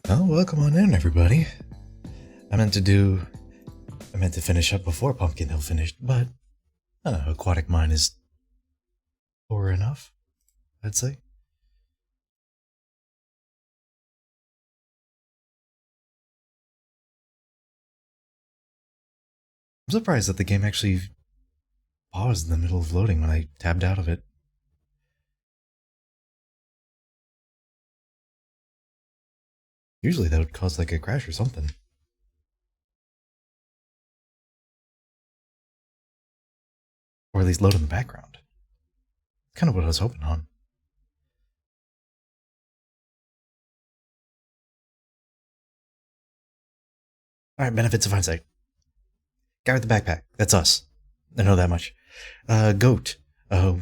Oh, welcome on in, everybody. I meant to finish up before Pumpkin Hill finished, but I don't know, Aquatic Mine is poor enough, I'd say. I'm surprised that the game actually paused in the middle of loading when I tabbed out of it. Usually that would cause like a crash or something. Or at least load in the background. Kind of what I was hoping on. Alright, benefits of hindsight. Guy with the backpack. That's us. I know that much. Goat.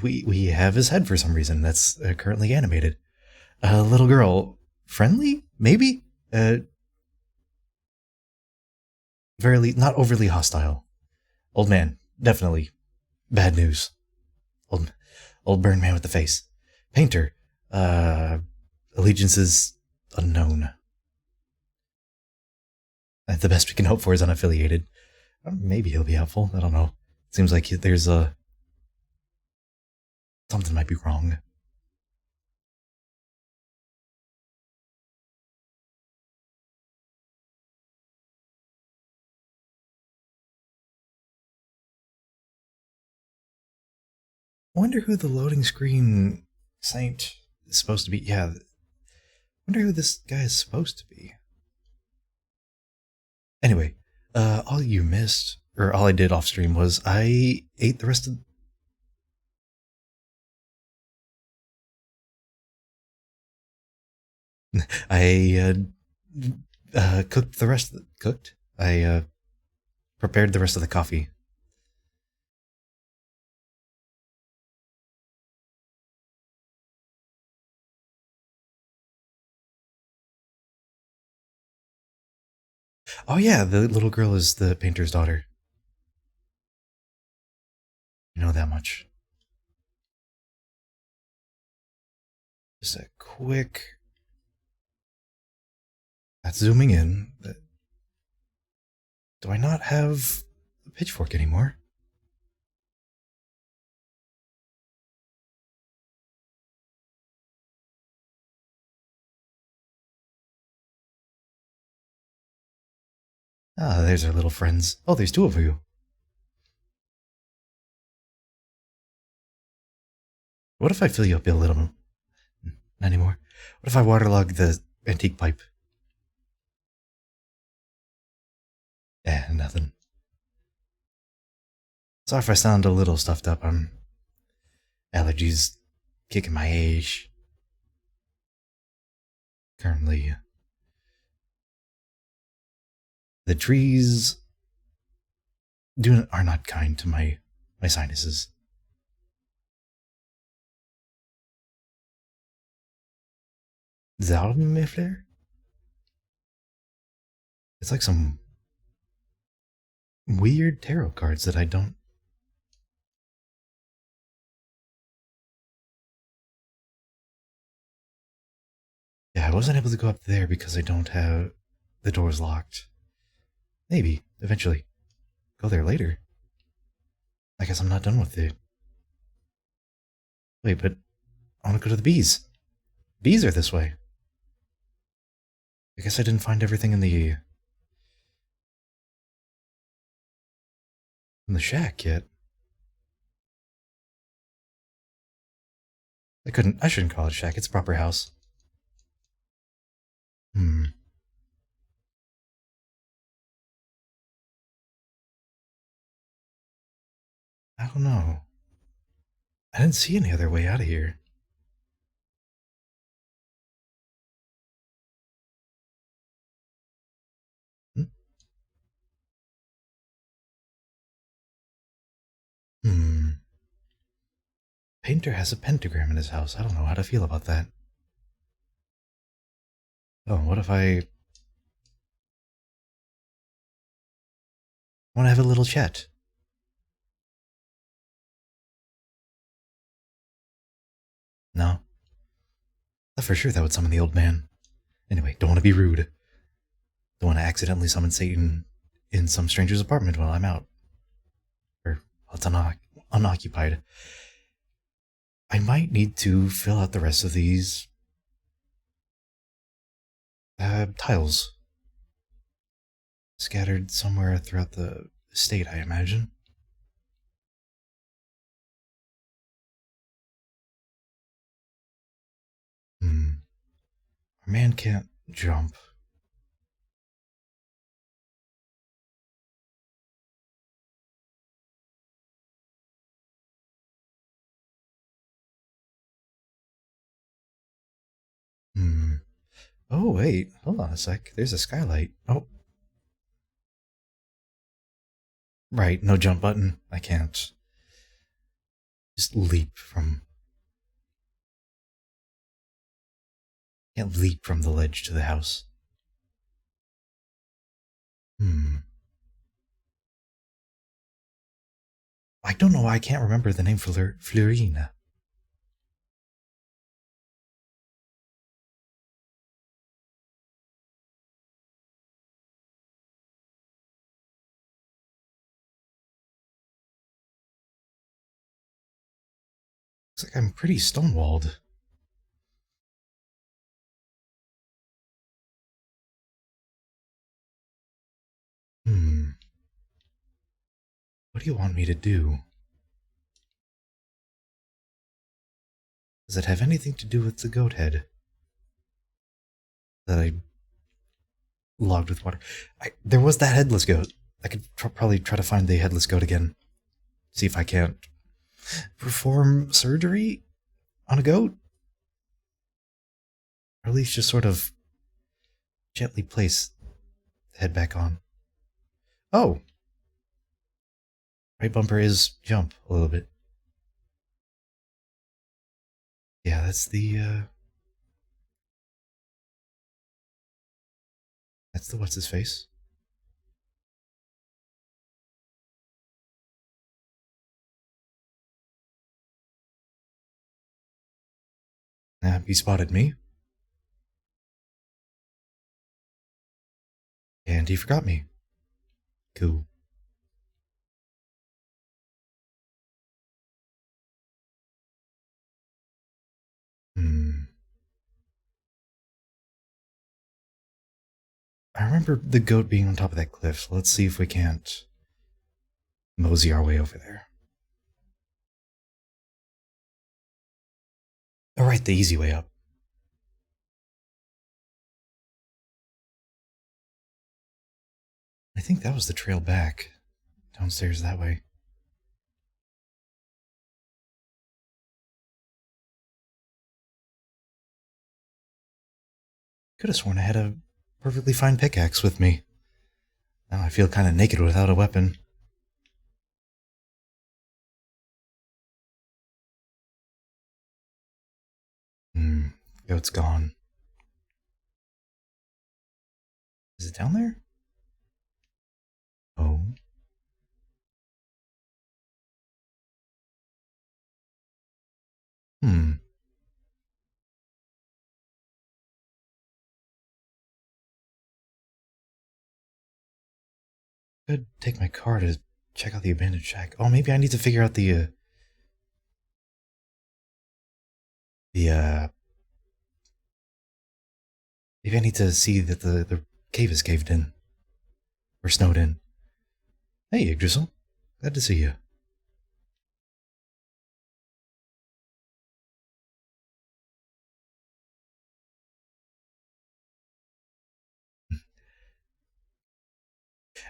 We have his head for some reason. That's currently animated. Little girl. Friendly? Maybe? Not overly hostile. Old man. Definitely. Bad news. Old burn man with the face. Painter. Allegiances unknown. The best we can hope for is unaffiliated. Maybe he'll be helpful. I don't know. Seems like there's something might be wrong. I wonder who the loading screen saint is supposed to be. Yeah, I wonder who this guy is supposed to be. Anyway, all you missed, or all I did off stream was I ate the rest of. I cooked the rest. Cooked. I prepared the rest of the coffee. Oh yeah, the little girl is the painter's daughter. You know that much. Just a quick. That's zooming in. Do I not have a pitchfork anymore? Ah, there's our little friends. Oh, there's two of you. What if I fill you up a little? Not anymore. What if I waterlog the antique pipe? Nothing. Sorry if I sound a little stuffed up. I'm allergies kicking my age. Currently, the trees are not kind to my sinuses. Zalmifler? It's like some weird tarot cards that I don't. Yeah, I wasn't able to go up there because I don't have the doors locked. Maybe, eventually. Go there later. I guess I'm not done with it. Wait, but I want to go to the bees. Bees are this way. I guess I didn't find everything in the shack yet. I shouldn't call it a shack, it's a proper house. I don't know. I didn't see any other way out of here. Painter has a pentagram in his house. I don't know how to feel about that. Oh, what if I want to have a little chat? No? I thought for sure that would summon the old man. Anyway, don't want to be rude. Don't want to accidentally summon Satan in some stranger's apartment while I'm out. Or while it's unoccupied. I might need to fill out the rest of these tiles. Scattered somewhere throughout the estate, I imagine. Our man can't jump. Oh, wait. Hold on a sec. There's a skylight. Oh. Right, no jump button. I can't just leap from... Can't leap from the ledge to the house. I don't know why I can't remember the name for Florina. Looks like I'm pretty stonewalled. What do you want me to do? Does it have anything to do with the goat head that I logged with water? There was that headless goat. I could probably try to find the headless goat again. See if I can't perform surgery on a goat? Or at least just sort of gently place the head back on. Oh! Right bumper is jump a little bit. Yeah, that's the what's his face? He spotted me. And he forgot me. Cool. I remember the goat being on top of that cliff, so let's see if we can't mosey our way over there. Alright, the easy way up. I think that was the trail back. Downstairs that way. Could have sworn I had a perfectly fine pickaxe with me. Now I feel kind of naked without a weapon. Goat's gone. Is it down there? Oh. Could take my car to check out the abandoned shack. Oh, maybe I need to figure out maybe I need to see that the cave is caved in. Or snowed in. Hey, Yggdrasil. Glad to see you.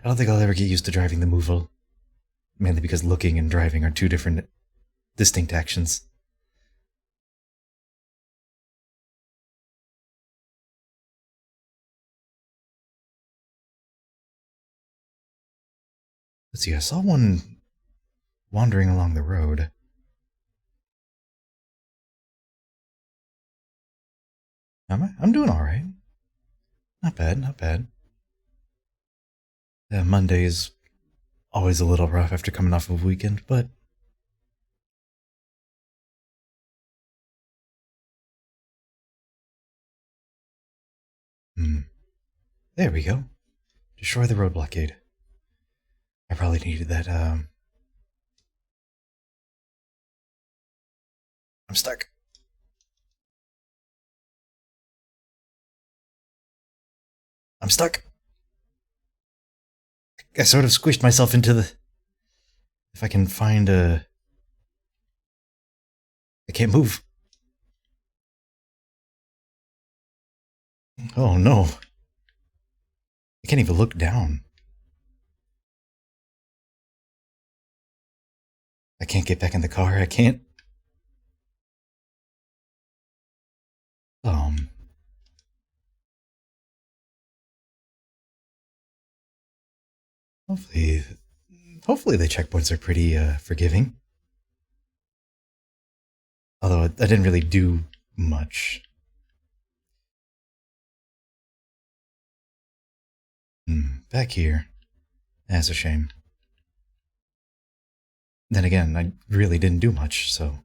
I don't think I'll ever get used to driving the Movil. Mainly because looking and driving are two different, distinct actions. Let's see, I saw one wandering along the road. Am I? I'm doing alright. Not bad, not bad. Monday is always a little rough after coming off of a weekend, but... There we go. Destroy the road blockade. I probably needed that. I'm stuck. I'm stuck. I sort of squished myself into the... If I can find a... I can't move. Oh no. I can't even look down. I can't get back in the car. I can't... Hopefully... Hopefully the checkpoints are pretty, forgiving. Although I didn't really do much. Back here. That's a shame. Then again, I really didn't do much, so...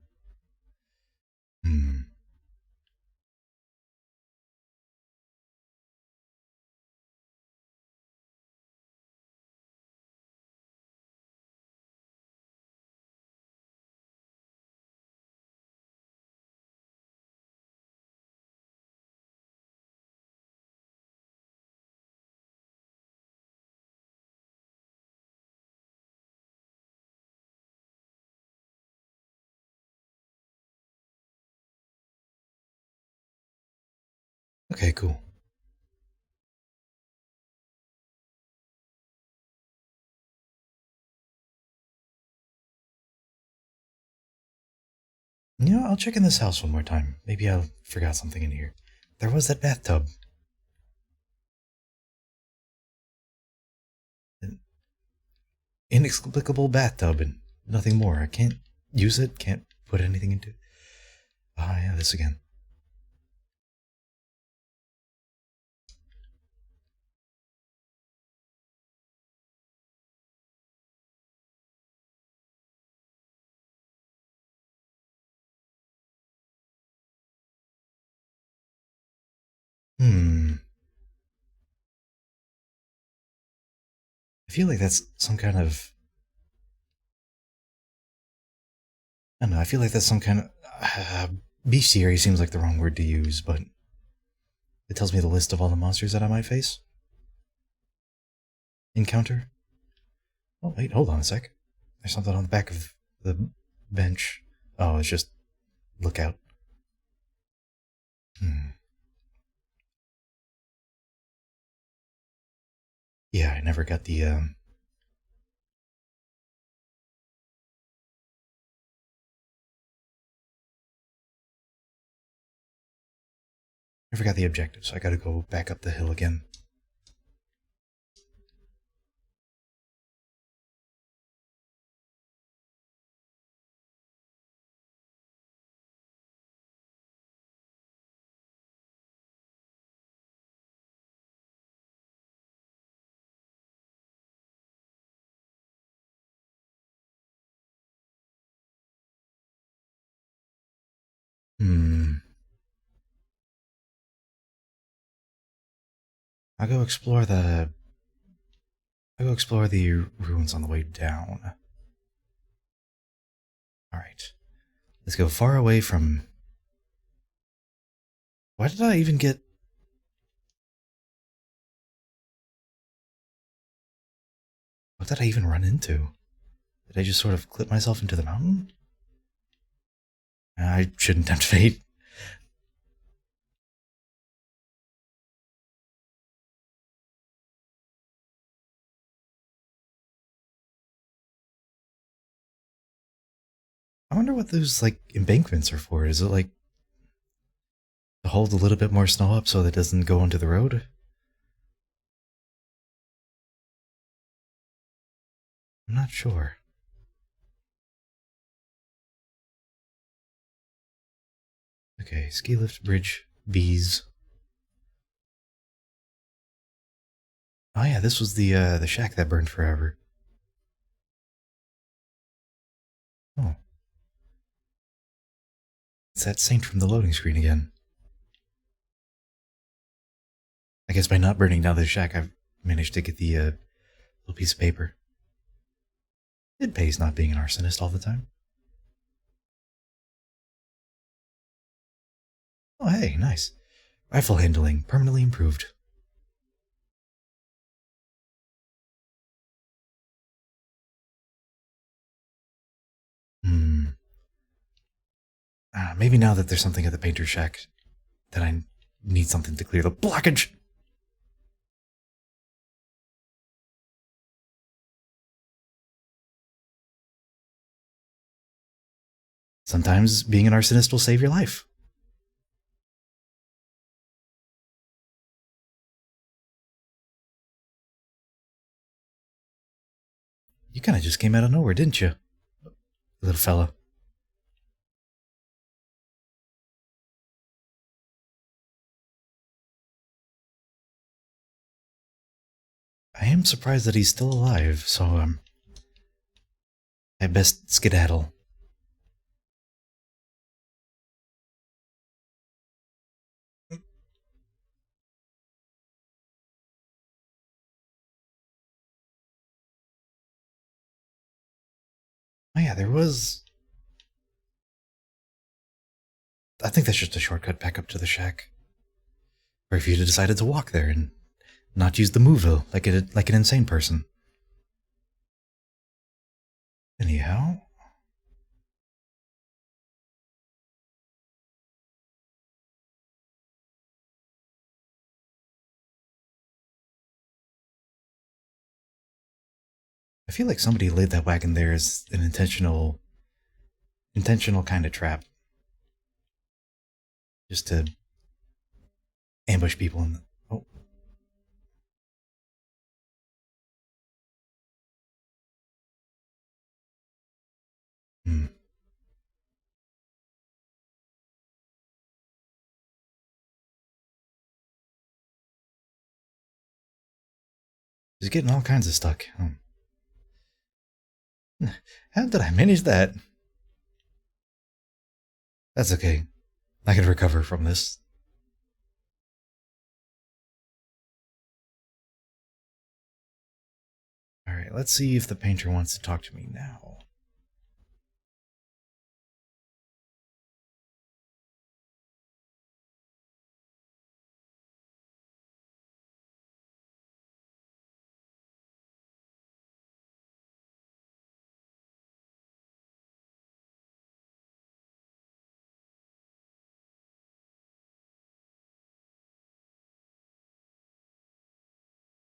Okay, cool. You know, I'll check in this house one more time. Maybe I forgot something in here. There was that bathtub. An inexplicable bathtub and nothing more. I can't use it, can't put anything into it. Ah, yeah, this again. I feel like that's some kind of... I don't know, I feel like that's some kind of... bestiary seems like the wrong word to use, but... It tells me the list of all the monsters that I might face. Encounter. Oh, wait, hold on a sec. There's something on the back of the bench. Oh, it's just... Lookout. Yeah, I never got the, I forgot the objective, so I gotta go back up the hill again. I'll go explore the ruins on the way down. Alright. Let's go far away from... Why did I even get... What did I even run into? Did I just sort of clip myself into the mountain? I shouldn't tempt fate. I wonder what those, like, embankments are for. Is it, like, to hold a little bit more snow up so that it doesn't go onto the road? I'm not sure. Okay, ski lift, bridge, bees. Oh yeah, this was the shack that burned forever. Oh. It's that saint from the loading screen again. I guess by not burning down the shack, I've managed to get the little piece of paper. It pays not being an arsonist all the time. Oh, hey, nice. Rifle handling permanently improved. Hmm. Maybe now that there's something at the painter's shack, that I need something to clear the blockage. Sometimes being an arsonist will save your life. You kind of just came out of nowhere, didn't you, little fella? I am surprised that he's still alive, so, I best skedaddle. Oh yeah, there was... I think that's just a shortcut back up to the shack. Or if you'd decided to walk there and not use the Moville like an insane person. Anyhow... I feel like somebody laid that wagon there as an intentional kind of trap. Just to ambush people in the... Oh. Hmm. Just getting all kinds of stuck. How did I manage that? That's okay. I can recover from this. Alright, let's see if the painter wants to talk to me now.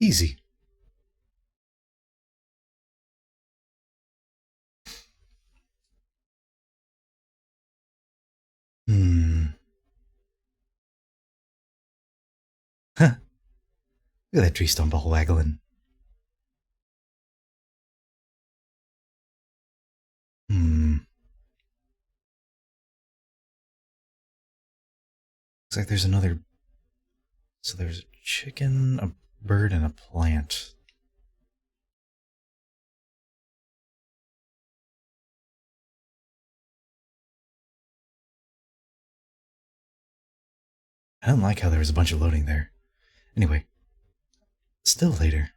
Easy. Hmm. Huh. Look at that tree stump all waggling. Hmm. Looks like there's another... So there's a chicken, a bird, and a plant. I didn't like how there was a bunch of loading there. Anyway, still later.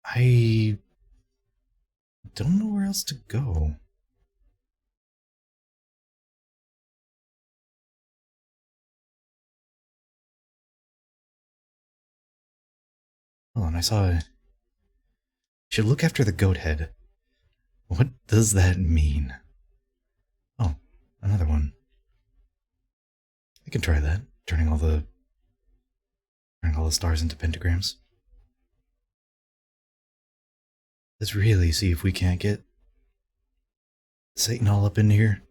I don't know where else to go. Hold on, I saw a... Should look after the goat head. What does that mean? Oh, another one. I can try that. Turning all the stars into pentagrams. Let's really see if we can't get Satan all up in here.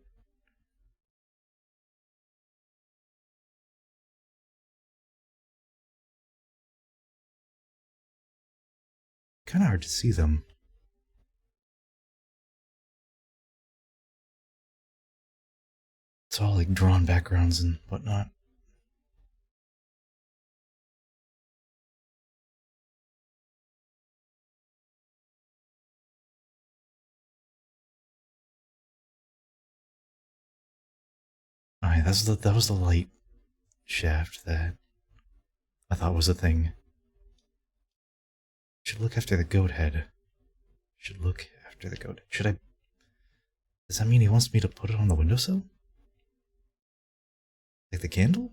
Kind of hard to see them. It's all like drawn backgrounds and whatnot. Alright, that was the light shaft that I thought was a thing. Should look after the goat head. Should look after the goat. Should I? Does that mean he wants me to put it on the windowsill? Like the candle?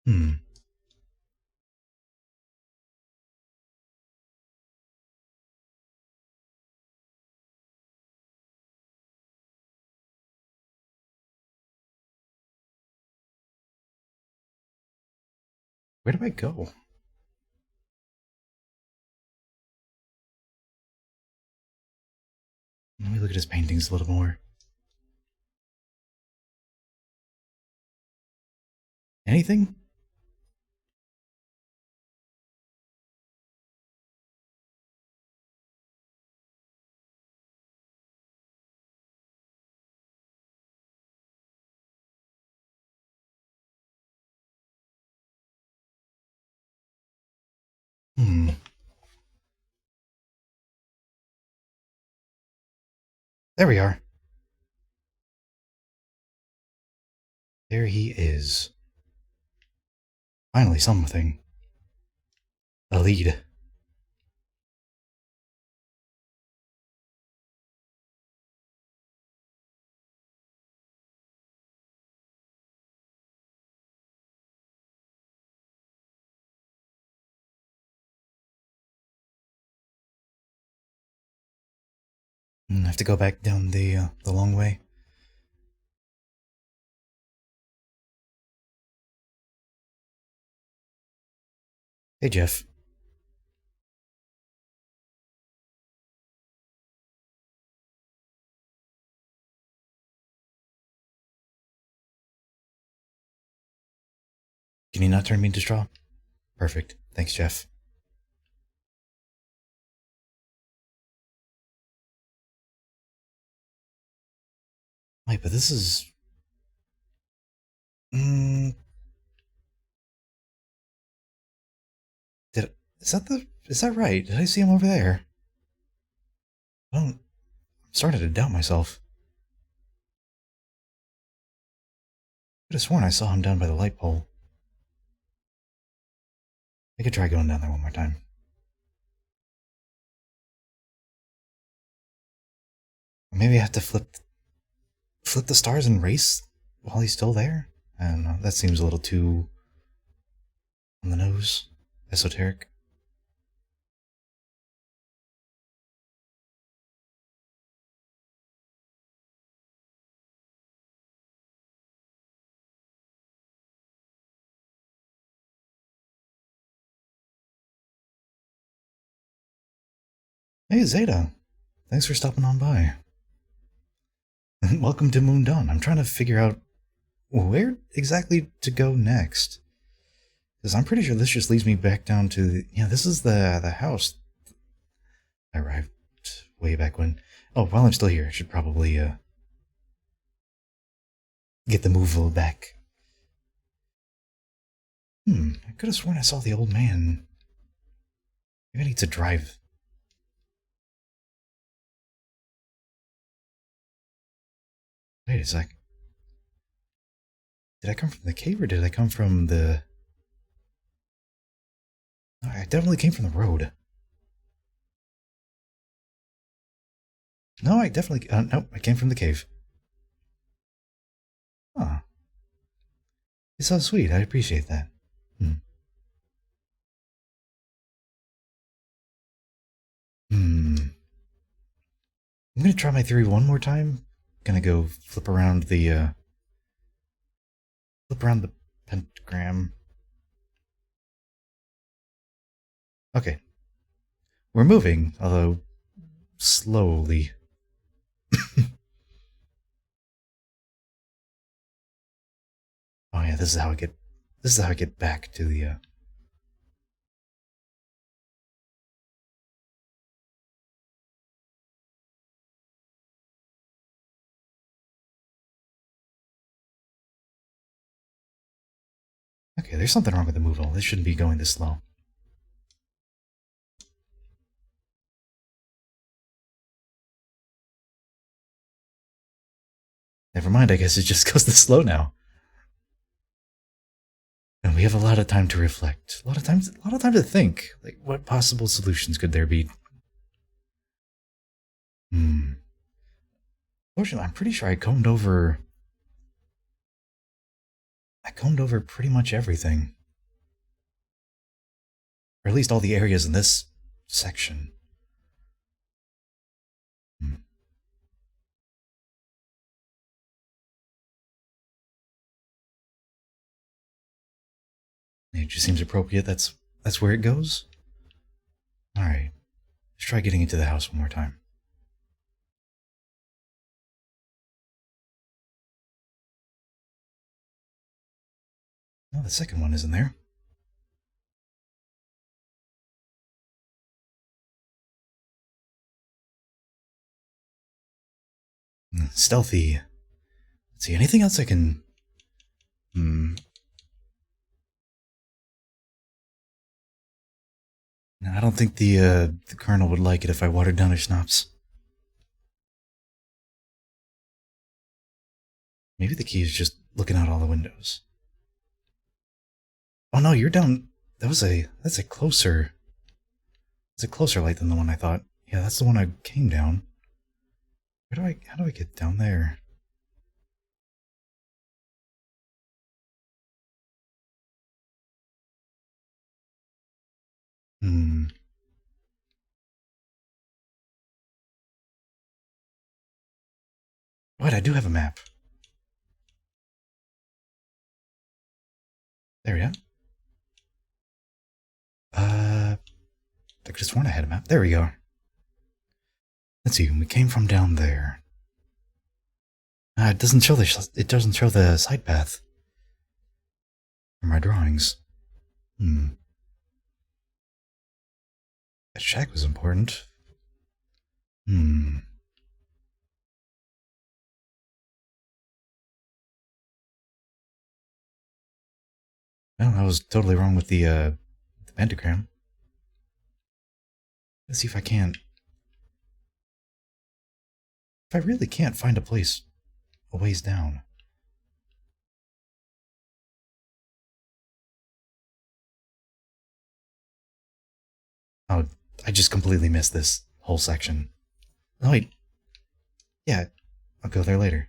Hmm. Where do I go? Let me look at his paintings a little more. Anything? Hmm. There we are. There he is. Finally, something. A lead. I have to go back down the long way. Hey, Jeff. Can you not turn me into straw? Perfect. Thanks, Jeff. Wait, but this is. Mm, did is that the? Is that right? Did I see him over there? I don't. I'm starting to doubt myself. I could have sworn I saw him down by the light pole. I could try going down there one more time. Maybe I have to flip the stars and race while he's still there. I don't know. That seems a little too on the nose, esoteric. Hey, Zeta. Thanks for stopping on by. Welcome to Mundaun. I'm trying to figure out where exactly to go next. Because I'm pretty sure this just leads me back down to yeah, this is the house I arrived way back when. Oh, while I'm still here, I should probably get the move back. I could have sworn I saw the old man. Maybe I need to drive. Wait a sec. Did I come from the cave or did I come from the. No, I definitely came from the road. No, I definitely. No, I came from the cave. Oh, it's so sweet. I appreciate that. Hmm. Hmm. I'm gonna try my theory one more time. Gonna go flip around the pentagram. Okay, we're moving, although slowly. Oh yeah, this is how I get. This is how I get back to the. Okay, there's something wrong with the movable. This shouldn't be going this slow. Never mind, I guess it just goes this slow now. And we have a lot of time to reflect. A lot of time to think. Like, what possible solutions could there be? Fortunately, I'm pretty sure I combed over pretty much everything. Or at least all the areas in this section. It just seems appropriate. That's where it goes. Alright. Let's try getting into the house one more time. No, the second one isn't there. Stealthy. Let's see, anything else I can... No, I don't think the Colonel would like it if I watered down her schnapps. Maybe the key is just looking out all the windows. Oh no, you're down... That's a closer... It's a closer light than the one I thought. Yeah, that's the one I came down. How do I get down there? Wait, I do have a map. There we go. I could have sworn I had a map. There we go. Let's see, we came from down there. It doesn't show the side path for my drawings. That shack was important. No, I was totally wrong with the pentagram. Let's see if I can't. If I really can't find a place a ways down. Oh, I just completely missed this whole section. Oh, wait. Yeah, I'll go there later.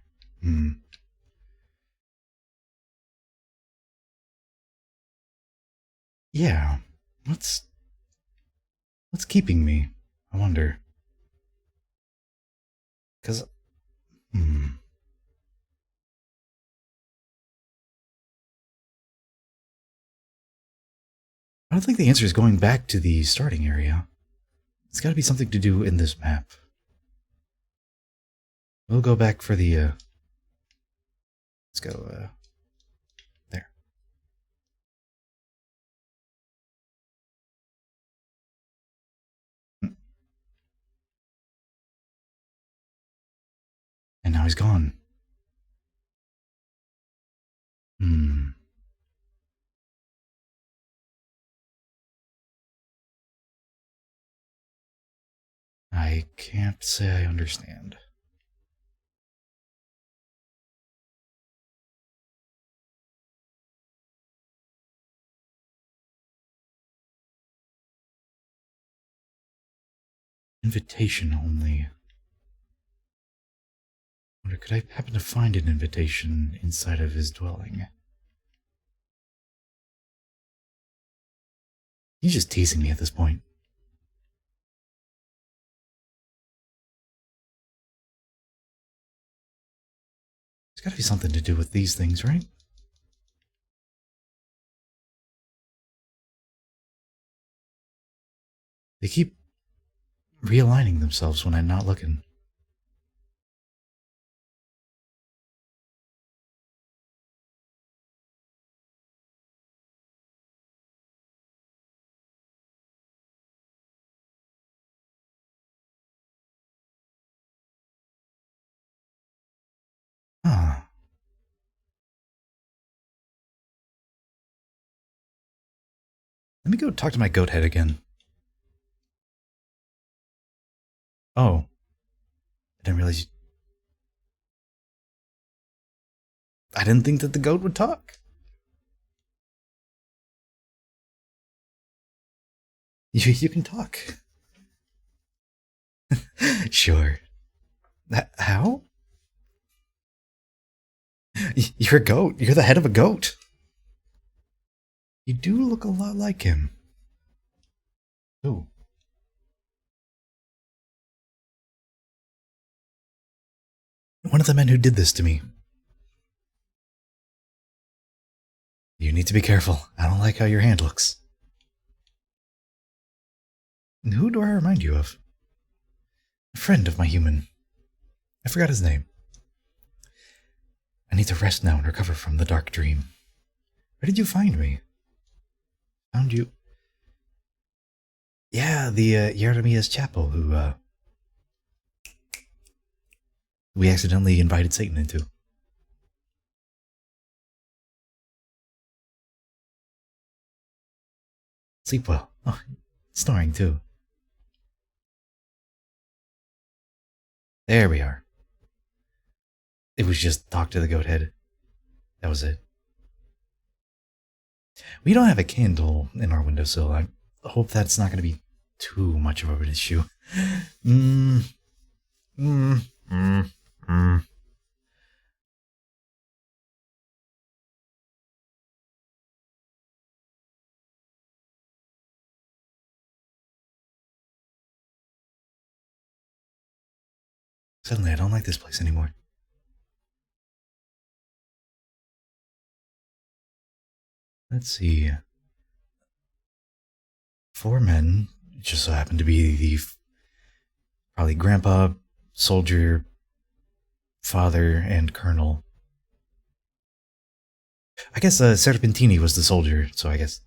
Yeah, what's keeping me? I wonder. Because, I don't think the answer is going back to the starting area. It's got to be something to do in this map. We'll go back for the, let's go, there. And now he's gone. I can't say I understand. Invitation only. Wonder, could I happen to find an invitation inside of his dwelling? He's just teasing me at this point. It's gotta be something to do with these things, right? They keep realigning themselves when I'm not looking. Huh. Let me go talk to my goat head again. Oh. I didn't realize I didn't think that the goat would talk. You can talk. Sure. How? You're a goat. You're the head of a goat. You do look a lot like him. Who? One of the men who did this to me. You need to be careful. I don't like how your hand looks. And who do I remind you of? A friend of my human. I forgot his name. I need to rest now and recover from the dark dream. Where did you find me? Found you... Yeah, the Yeremias chapel who, we accidentally invited Satan into. Sleep well. Oh, snoring too. There we are. It was just talk to the goat head. That was it. We don't have a candle in our windowsill. I hope that's not going to be too much of an issue. Suddenly, I don't like this place anymore. Let's see. 4 men, just so happen to be the probably grandpa, soldier, father, and colonel. I guess Serpentini was the soldier, so I guess.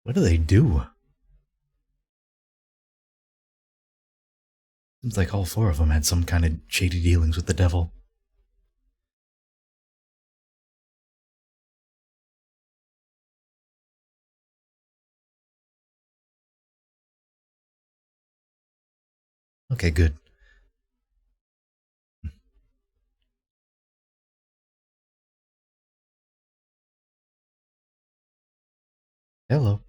What do they do? Seems like all 4 of them had some kind of shady dealings with the devil. Okay, good. Hello.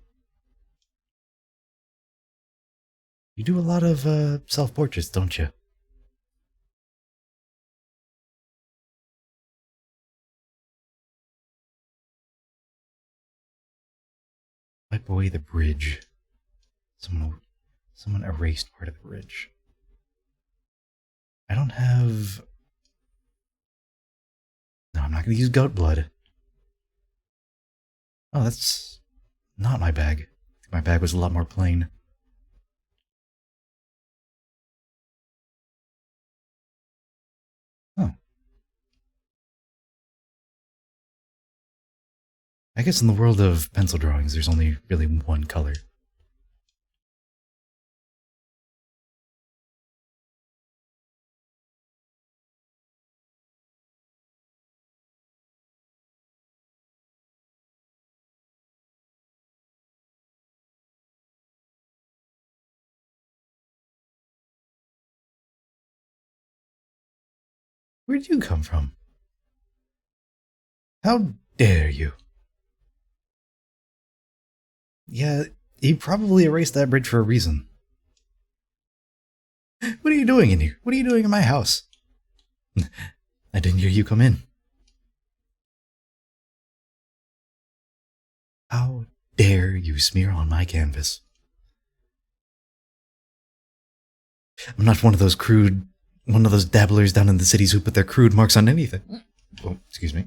You do a lot of self-portraits, don't you? Wipe away the bridge. Someone erased part of the bridge. I don't have... No, I'm not going to use goat blood. Oh, that's not my bag. My bag was a lot more plain. Oh. I guess in the world of pencil drawings, there's only really one color. Where'd you come from? How dare you? Yeah, he probably erased that bridge for a reason. What are you doing in here? What are you doing in my house? I didn't hear you come in. How dare you smear on my canvas? I'm not one of those dabblers down in the cities who put their crude marks on anything. Oh, excuse me.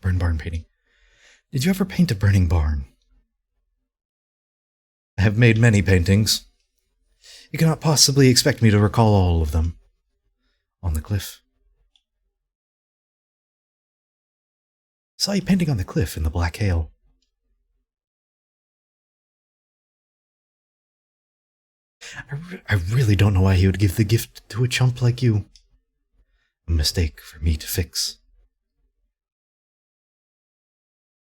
Burn barn painting. Did you ever paint a burning barn? I have made many paintings. You cannot possibly expect me to recall all of them. On the cliff. Saw you painting on the cliff in the black hail. I really don't know why he would give the gift to a chump like you. A mistake for me to fix.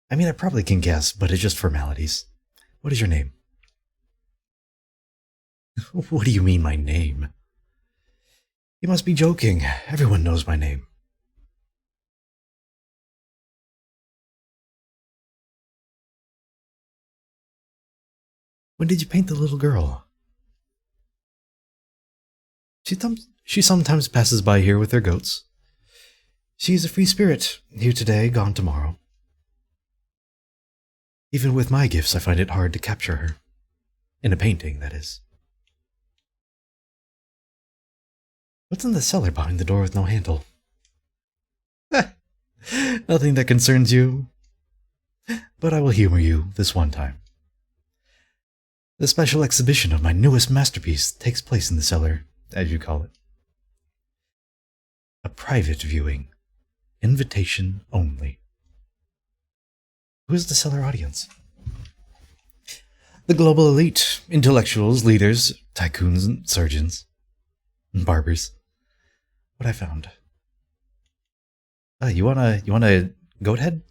I mean, I probably can guess, but it's just formalities. What is your name? What do you mean, my name? You must be joking. Everyone knows my name. When did you paint the little girl? She sometimes passes by here with her goats. She is a free spirit, here today, gone tomorrow. Even with my gifts, I find it hard to capture her. In a painting, that is. What's in the cellar behind the door with no handle? Nothing that concerns you. But I will humor you this one time. The special exhibition of my newest masterpiece takes place in the cellar, as you call it. A private viewing. Invitation only. Who is the cellar audience? The global elite. Intellectuals, leaders, tycoons, and surgeons. And barbers. What I found. You want a goat head?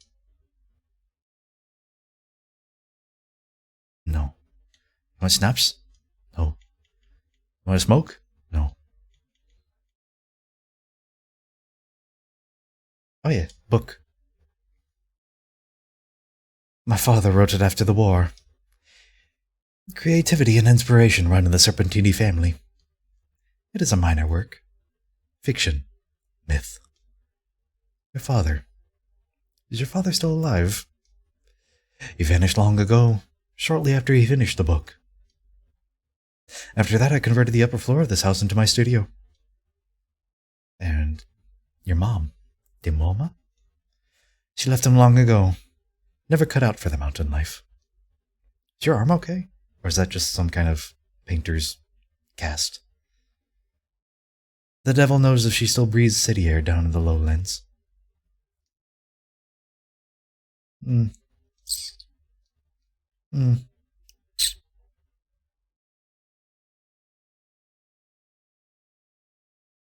No. You want snaps? No. You want to smoke? No. Oh yeah, book. My father wrote it after the war. Creativity and inspiration run in the Serpentini family. It is a minor work. Fiction. Myth. Your father. Is your father still alive? He vanished long ago, shortly after he finished the book. After that, I converted the upper floor of this house into my studio. And your mom, de Moma? She left him long ago. Never cut out for the mountain life. Is your arm okay? Or is that just some kind of painter's cast? The devil knows if she still breathes city air down in the lowlands.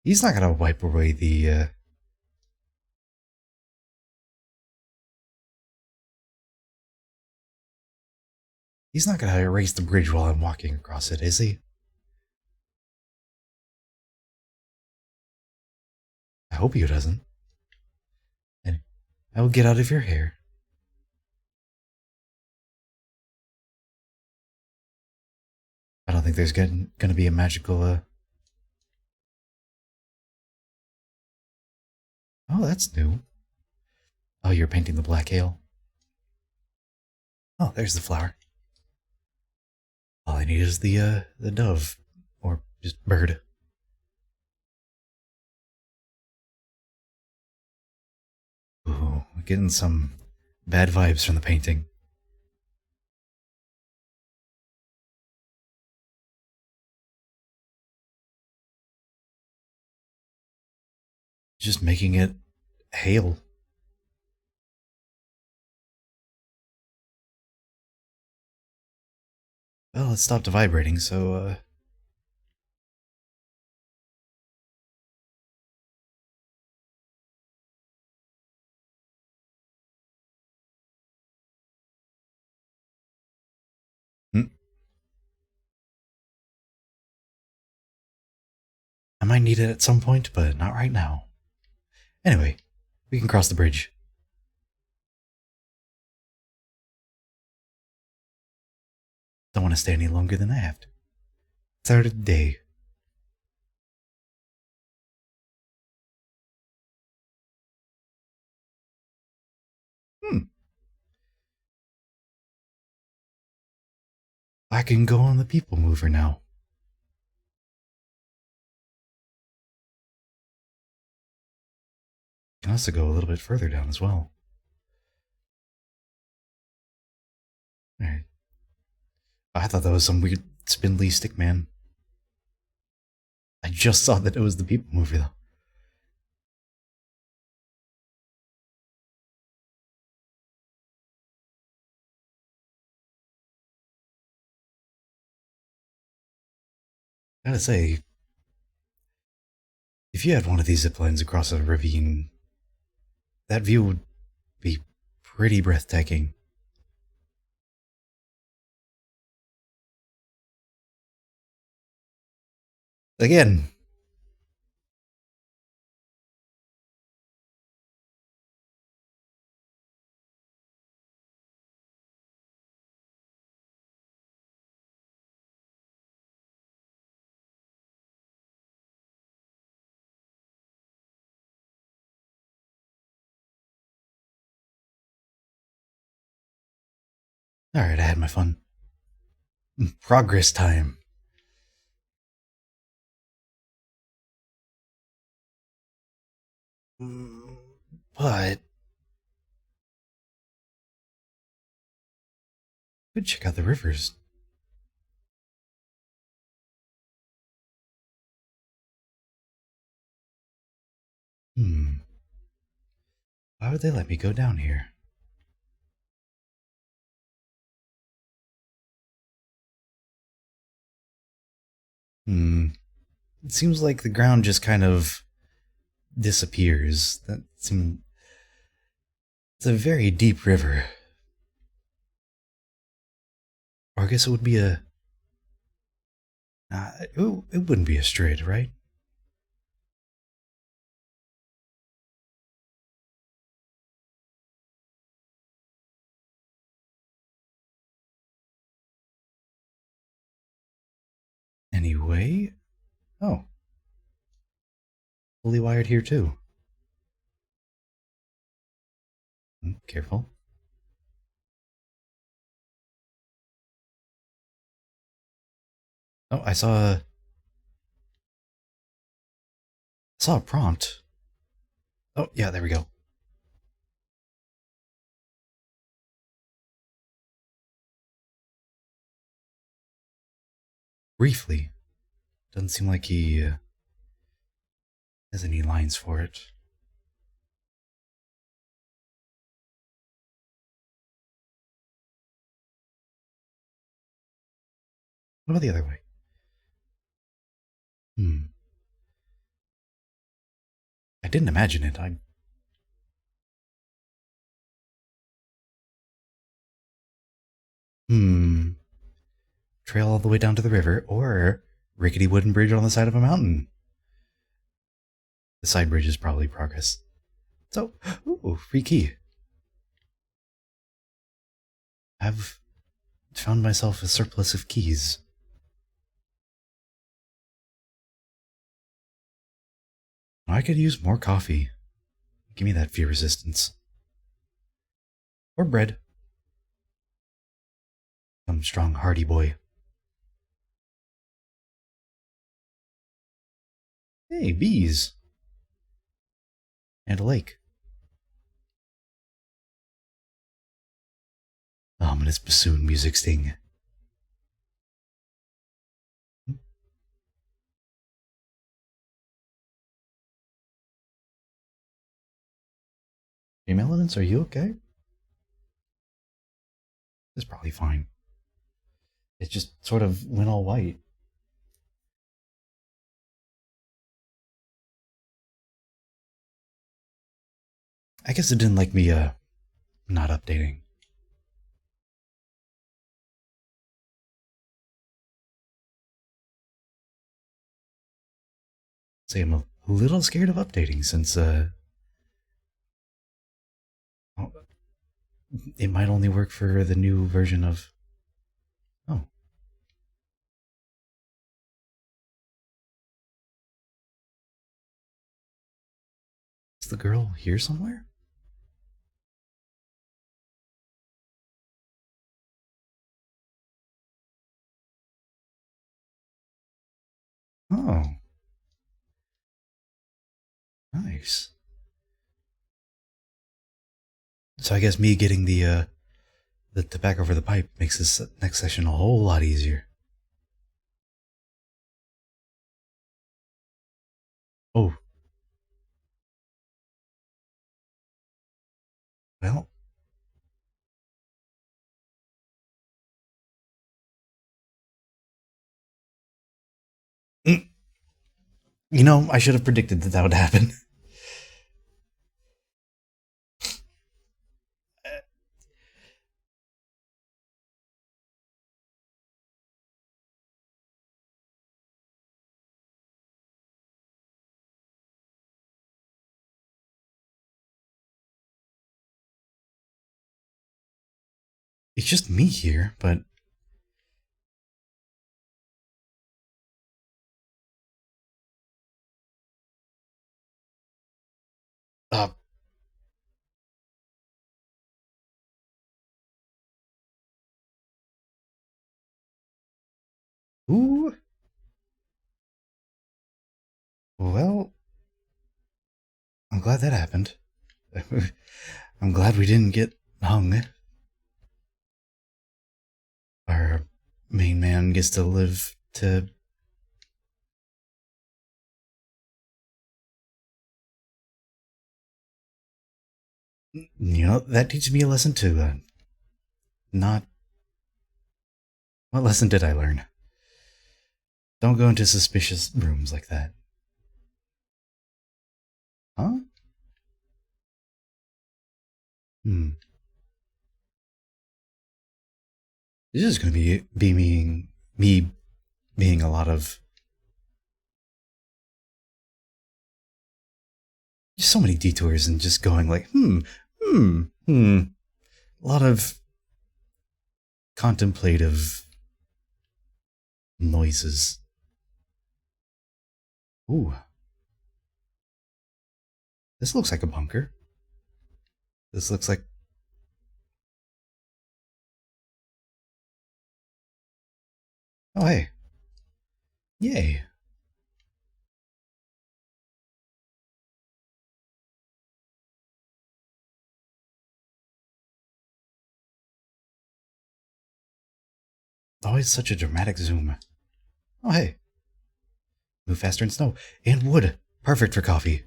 He's not gonna wipe away the, He's not gonna erase the bridge while I'm walking across it, is he? I hope he doesn't. And I will get out of your hair. I don't think there's gonna be a magical, Oh, that's new. Oh, you're painting the black ale. Oh, there's the flower. All I need is the dove. Or just bird. Ooh, getting some bad vibes from the painting. Just making it hail. Well, it stopped vibrating, so, I might need it at some point, but not right now. Anyway, we can cross the bridge. Don't want to stay any longer than I have to. Third day. I can go on the people mover now. I can also go a little bit further down as well. Alright. I thought that was some weird spindly stick man. I just saw that it was the people mover though. I gotta say, if you had one of these zip lines across a ravine, that view would be pretty breathtaking. Again. Alright, I had my fun. Progress time. But could check out the rivers. Why would they let me go down here? It seems like the ground just kind of disappears. It's a very deep river. Or I guess it would be a. It wouldn't be a strait, right? Anyway. Oh. Fully wired here too. Careful. Oh, I saw a prompt. Oh, yeah, there we go. Briefly. Doesn't seem like he has any lines for it. What about the other way? I didn't imagine it. Trail all the way down to the river, or rickety wooden bridge on the side of a mountain. The side bridge is probably progress. So, ooh, free key. I've found myself a surplus of keys. I could use more coffee. Give me that fear resistance. Or bread. Some strong, hardy boy. Hey, bees. And a lake. Ominous bassoon music sting. Hey, Melons, are you okay? It's probably fine. It just sort of went all white. I guess it didn't like me, not updating. Say I'm a little scared of updating since, it might only work for the new version of. Oh. Is the girl here somewhere? Oh. Nice. So I guess me getting the tobacco for the pipe makes this next session a whole lot easier. Oh. Well. You know, I should have predicted that would happen. it's just me here, but uh, ooh, well, I'm glad that happened. I'm glad we didn't get hung. Our main man gets to live to. You know, that teaches me a lesson too. Not. What lesson did I learn? Don't go into suspicious rooms like that. Huh? Hmm. This is going to be me being a lot of just so many detours and just going like a lot of contemplative noises. Ooh, this looks like a bunker. This looks like. Oh hey, yay! Always such a dramatic zoom. Oh hey, move faster in snow and wood. Perfect for coffee.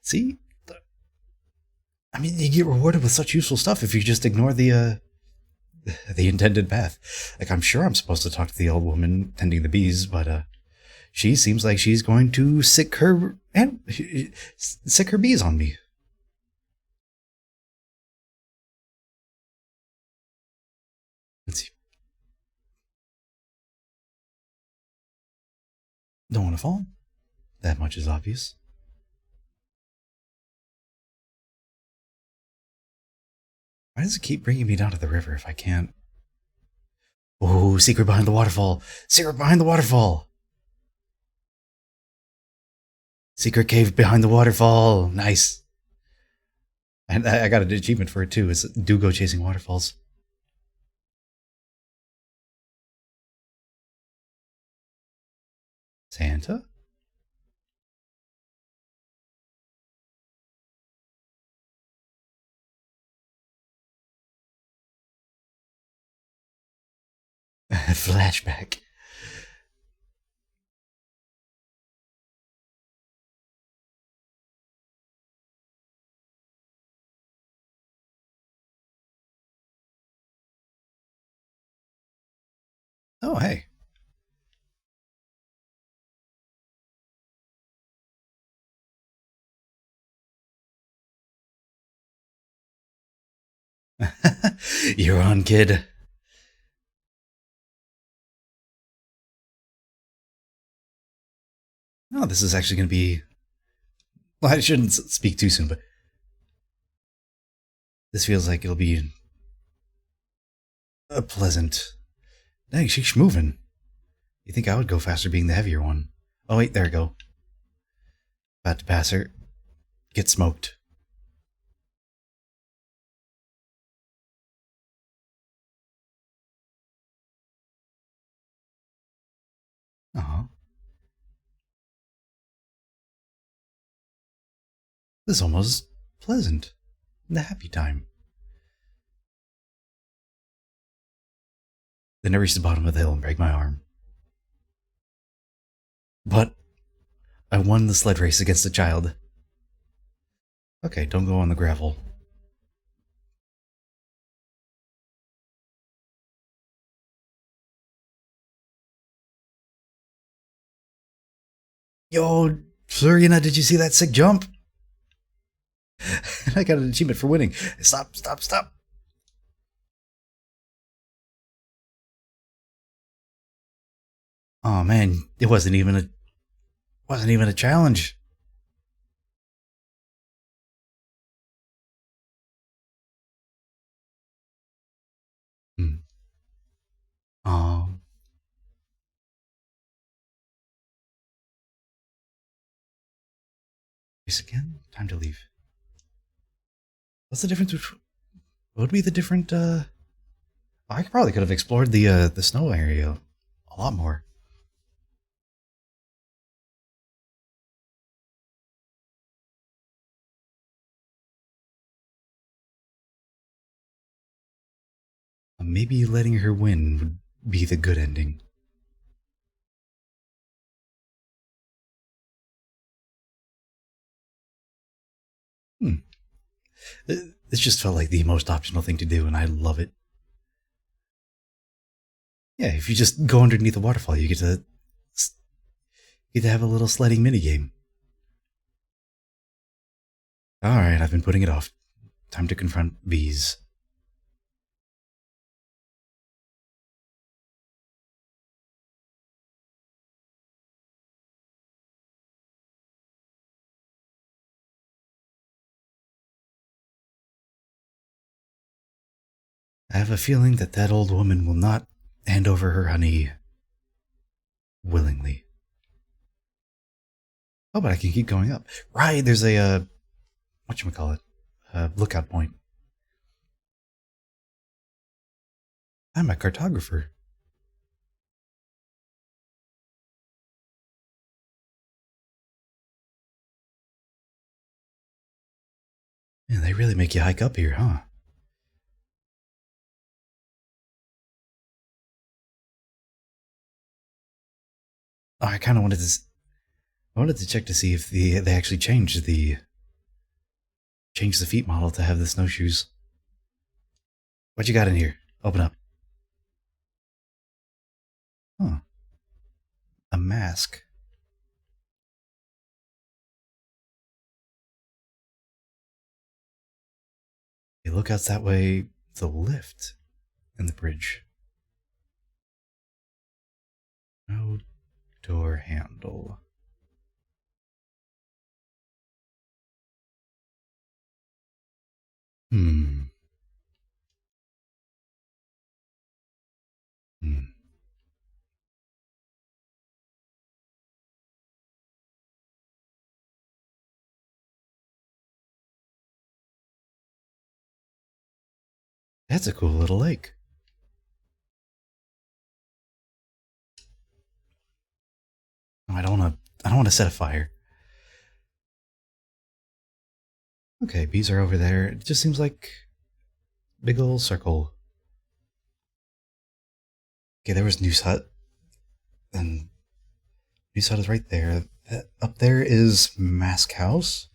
See, I mean, you get rewarded with such useful stuff if you just ignore the intended path. Like, I'm sure I'm supposed to talk to the old woman tending the bees, but she seems like she's going to sick her bees on me. Let's see. Don't want to fall. That much is obvious. Why does it keep bringing me down to the river if I can't? Oh, secret behind the waterfall! Secret behind the waterfall! Secret cave behind the waterfall! Nice. And I got an achievement for it too. It's do go chasing waterfalls. Santa? Flashback. Oh, hey. You're on, kid. Oh, this is actually going to be. Well, I shouldn't speak too soon, but this feels like it'll be a pleasant. Dang, she's moving. You think I would go faster being the heavier one? Oh, wait, there we go. About to pass her. Get smoked. Uh-huh. This is almost pleasant. The happy time. Then I reach the bottom of the hill and break my arm. But I won the sled race against a child. Okay, don't go on the gravel. Yo, Floriana, did you see that sick jump? I got an achievement for winning. Stop, stop, stop. Oh man, it wasn't even a challenge. Hmm. Um, race again? Time to leave. What's the difference between? What would be the different? I probably could have explored the snow area a lot more. Maybe letting her win would be the good ending. Hmm. This just felt like the most optional thing to do, and I love it. Yeah, if you just go underneath the waterfall, you get to have a little sledding minigame. All right, I've been putting it off. Time to confront bees. I have a feeling that that old woman will not hand over her honey willingly. Oh, but I can keep going up. Right, there's a whatchamacallit, lookout point. I'm a cartographer. Man, they really make you hike up here, huh? Oh, I kind of wanted to. I wanted to check to see if they actually changed the feet model to have the snowshoes. What you got in here? Open up. Huh? A mask. The lookouts that way. The lift and the bridge. No door handle. Hmm. Hmm. That's a cool little lake. Oh, I don't want to. I don't want to set a fire. Okay, bees are over there. It just seems like big old circle. Okay, there was News Hut, and News Hut is right there. Up there is Mask House.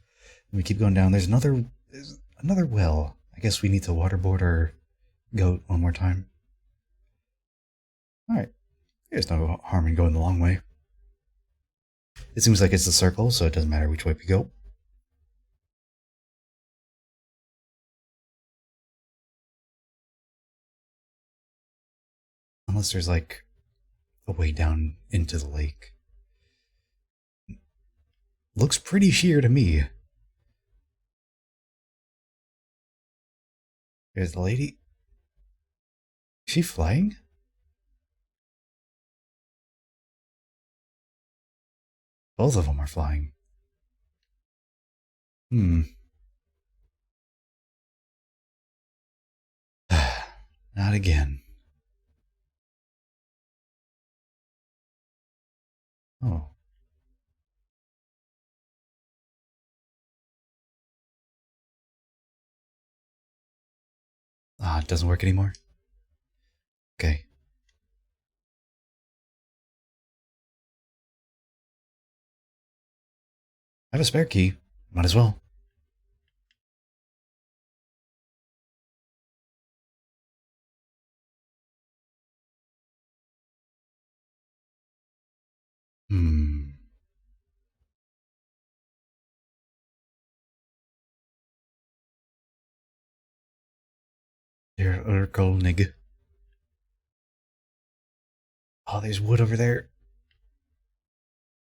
And we keep going down. There's another well. I guess we need to waterboard our goat one more time. All right. There's no harm in going the long way. It seems like it's a circle, so it doesn't matter which way we go. Unless there's like a way down into the lake. Looks pretty sheer to me. There's the lady. Is she flying? Both of them are flying. Hmm. Not again. Oh. Ah, it doesn't work anymore? Okay. I have a spare key. Might as well. Hmm. Der Urkelnig. Oh, there's wood over there.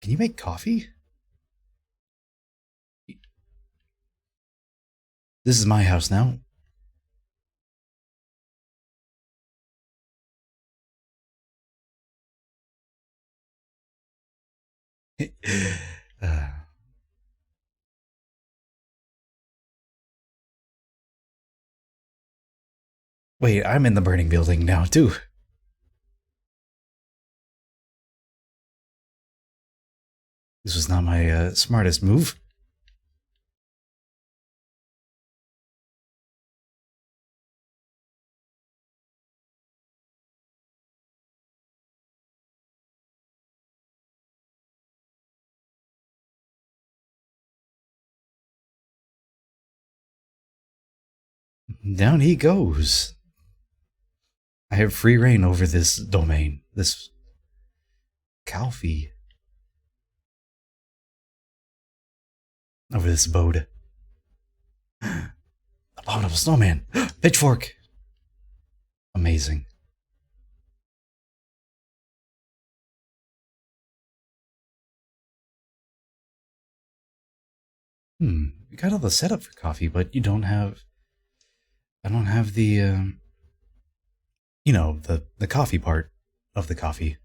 Can you make coffee? This is my house now. uh, wait, I'm in the burning building now, too. This was not my smartest move. Down he goes. I have free reign over this domain, this Calfee, over this abode. Abominable snowman! Pitchfork! Amazing. You got all the setup for coffee, but you don't have. I don't have the. The coffee part of the coffee.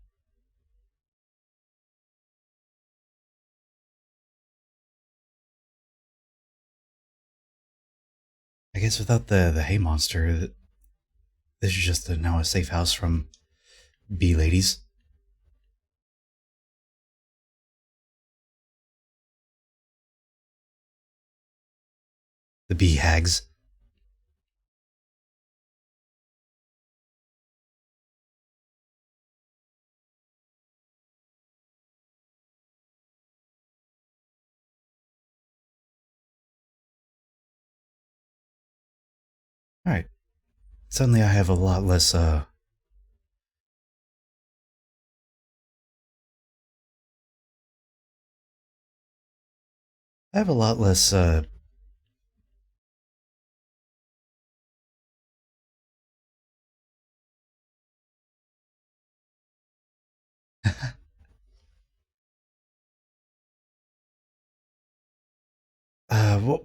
I guess without the hay monster, this is just now a safe house from bee ladies. The bee hags. Alright. Suddenly I have a lot less, I have a lot less, what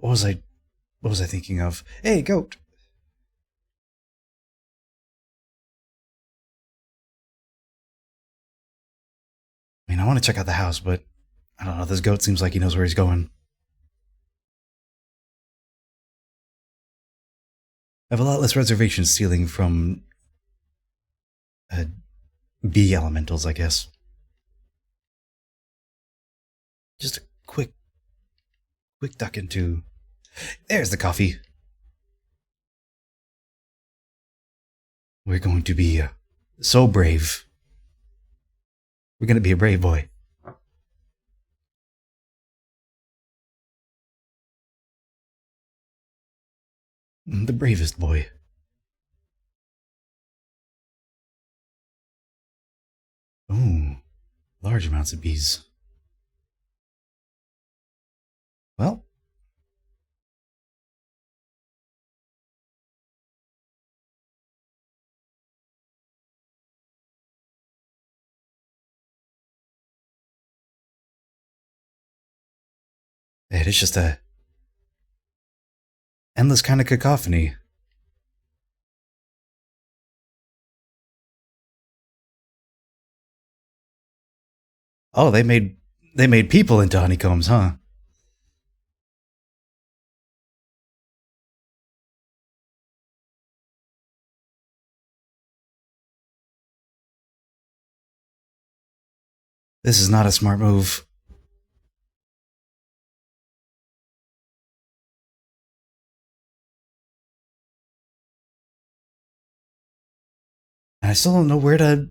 was I thinking of? Hey, goat! I mean, I want to check out the house, but I don't know, this goat seems like he knows where he's going. I have a lot less reservations stealing from uh, bee elementals, I guess. Just a quick duck into. There's the coffee. We're going to be so brave. We're going to be a brave boy. The bravest boy. Ooh, large amounts of bees. Well, it is just a endless kind of cacophony. Oh, they made people into honeycombs, huh? This is not a smart move. And I still don't know where to.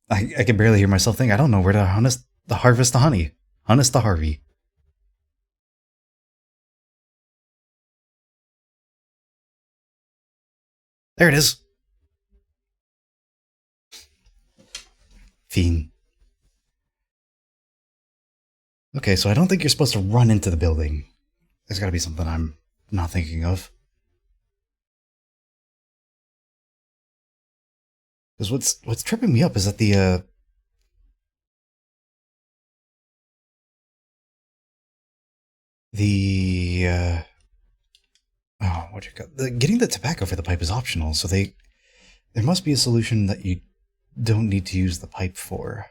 I can barely hear myself think. I don't know where to harvest the honey. Harness the Harvey. There it is. Fiend. Okay, so I don't think you're supposed to run into the building. There's gotta be something I'm not thinking of. Because what's tripping me up is that The oh, what you call getting the tobacco for the pipe is optional, so there must be a solution that you don't need to use the pipe for.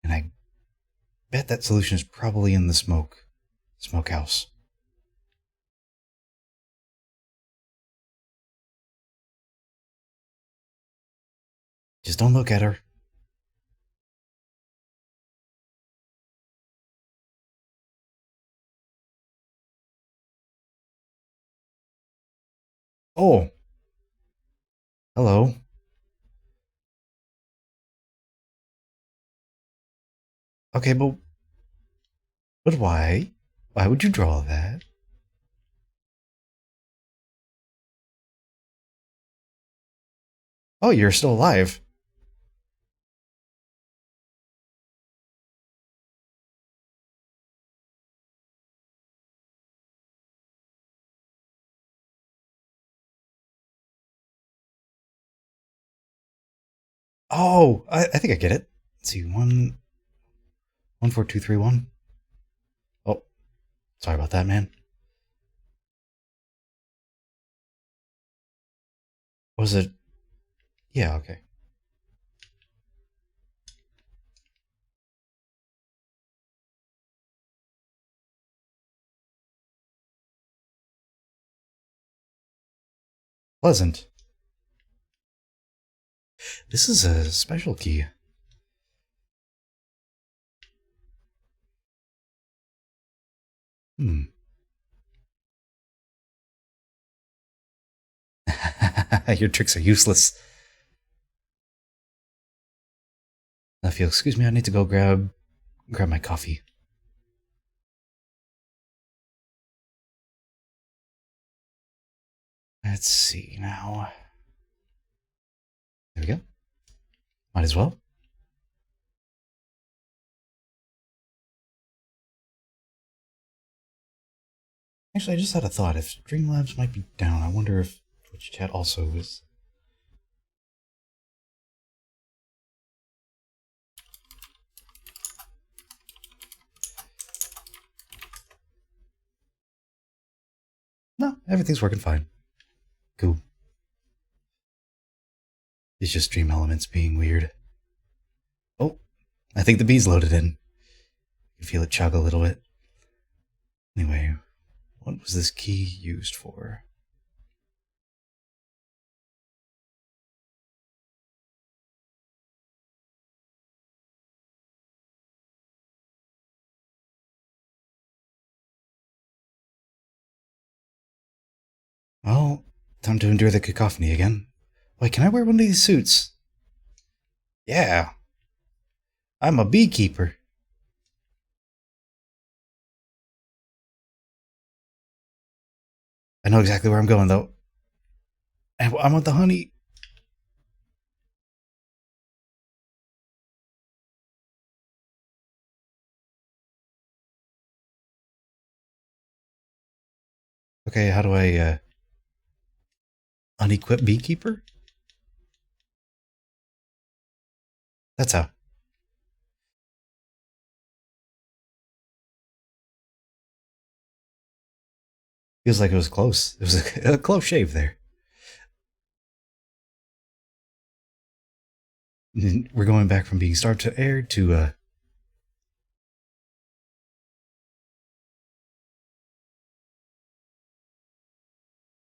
And I bet that solution is probably in the smokehouse. Just don't look at her. Oh, hello. Okay, but why? Why would you draw that? Oh, you're still alive. Oh, I think I get it. Let's see, 14231. Oh, sorry about that, man. Was it? Yeah, okay. Pleasant. This is a special key. Hmm. Your tricks are useless. Now, if you'll excuse me, I need to go grab my coffee. Let's see now. There we go. Might as well. Actually, I just had a thought. If Streamlabs might be down, I wonder if Twitch chat also is. No, everything's working fine. Cool. It's just Stream Elements being weird. Oh, I think the bee's loaded in. You can feel it chug a little bit. Anyway, what was this key used for? Well, time to endure the cacophony again. Wait, can I wear one of these suits? Yeah, I'm a beekeeper. I know exactly where I'm going, though. And I want the honey. Okay, how do I, unequip beekeeper? That's how. Feels like it was close. It was a close shave there. We're going back from being starved to air to,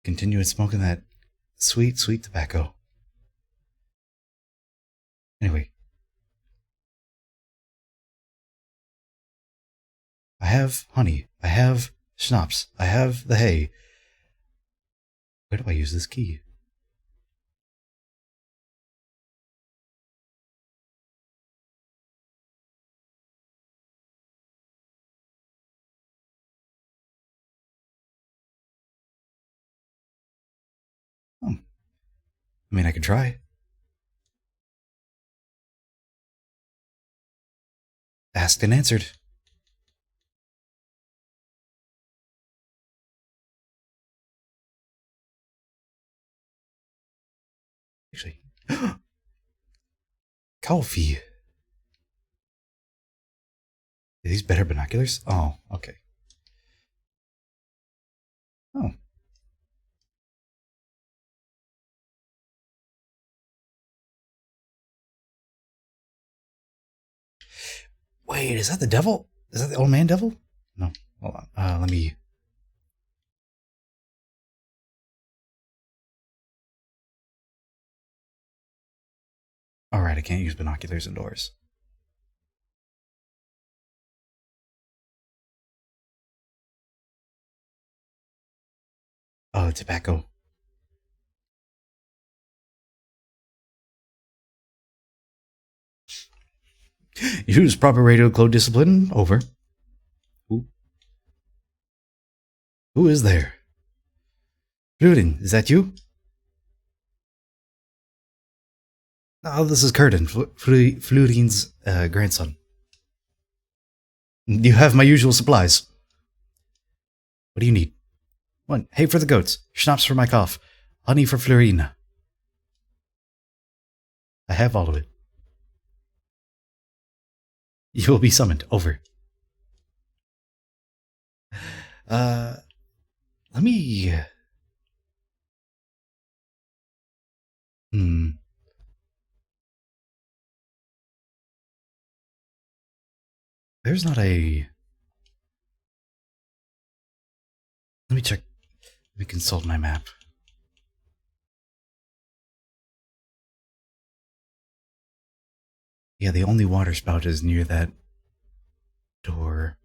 continuing smoking that sweet, sweet tobacco. Anyway, I have honey. I have schnapps. I have the hay. Where do I use this key? Oh, I mean, I could try. Asked and answered. Actually, coffee. Are these better binoculars? Oh, okay. Oh. Wait, is that the devil? Is that the old man devil? No. Hold on. Let me... Alright, I can't use binoculars indoors. Oh, tobacco. Use proper radio code discipline. Over. Who? Who is there? Fluting, is that you? Oh, this is Curtin, Fluting's grandson. You have my usual supplies. What do you need? One, hay for the goats, schnapps for my cough, honey for Florina. I have all of it. You will be summoned. Over. Let me... There's not a... Let me check. Let me consult my map. Yeah, the only water spout is near that door.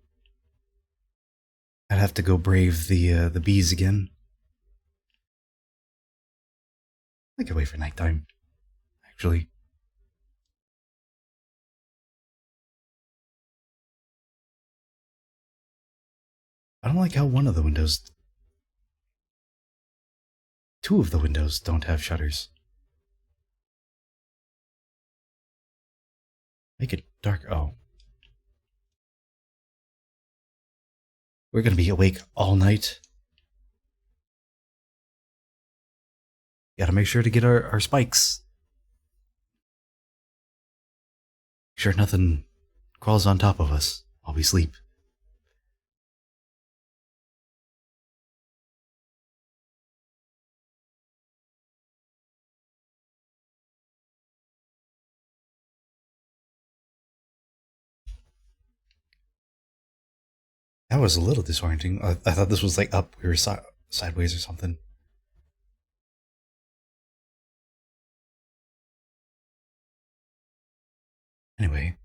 I'd have to go brave the bees again. I could wait for nighttime, actually. I don't like how one of the windows... Two of the windows don't have shutters. Make it dark. Oh. We're gonna be awake all night. Gotta make sure to get our spikes. Make sure nothing crawls on top of us while we sleep. That was a little disorienting. I thought this was like up. We were sideways or something. Anyway.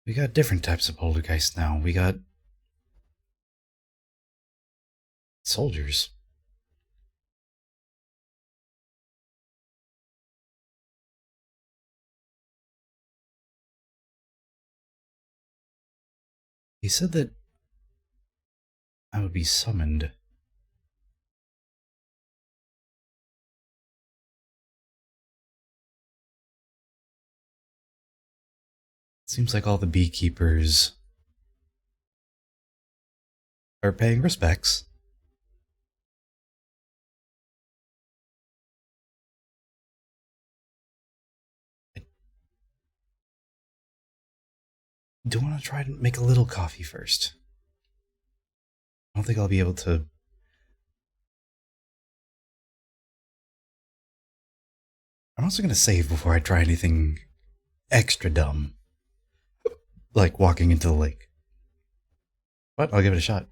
We got different types of poltergeists now. We got... soldiers. He said that I would be summoned. Seems like all the beekeepers are paying respects. I do want to try to make a little coffee first. I don't think I'll be able to... I'm also going to save before I try anything extra dumb. Like walking into the lake. But I'll give it a shot.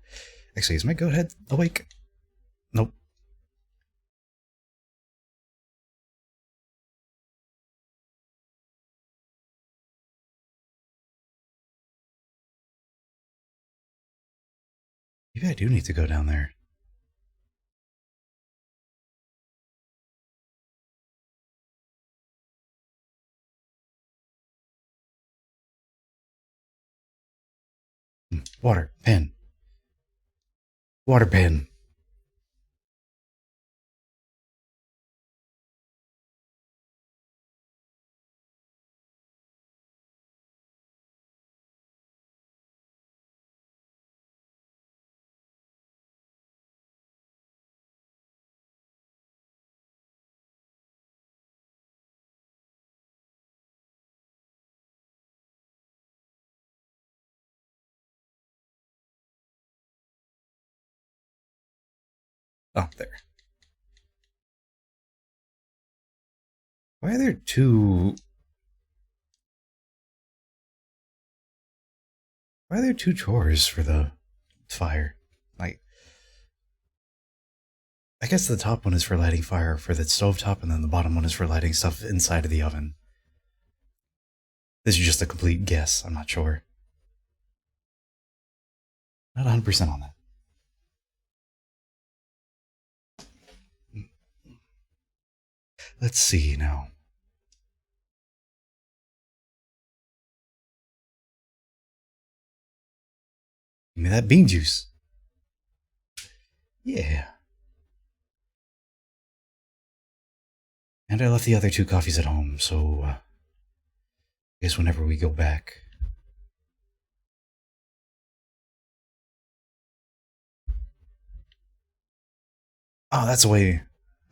Actually, is my goat head awake? Nope. Maybe I do need to go down there. Water. Pen. Water pen. Oh, there. Why are there two... Why are there two chores for the fire? Like, I guess the top one is for lighting fire for the stovetop, and then the bottom one is for lighting stuff inside of the oven. This is just a complete guess. I'm not sure. Not 100% on that. Let's see now. Give me that bean juice. Yeah. And I left the other two coffees at home, so I guess whenever we go back. Oh, that's a way.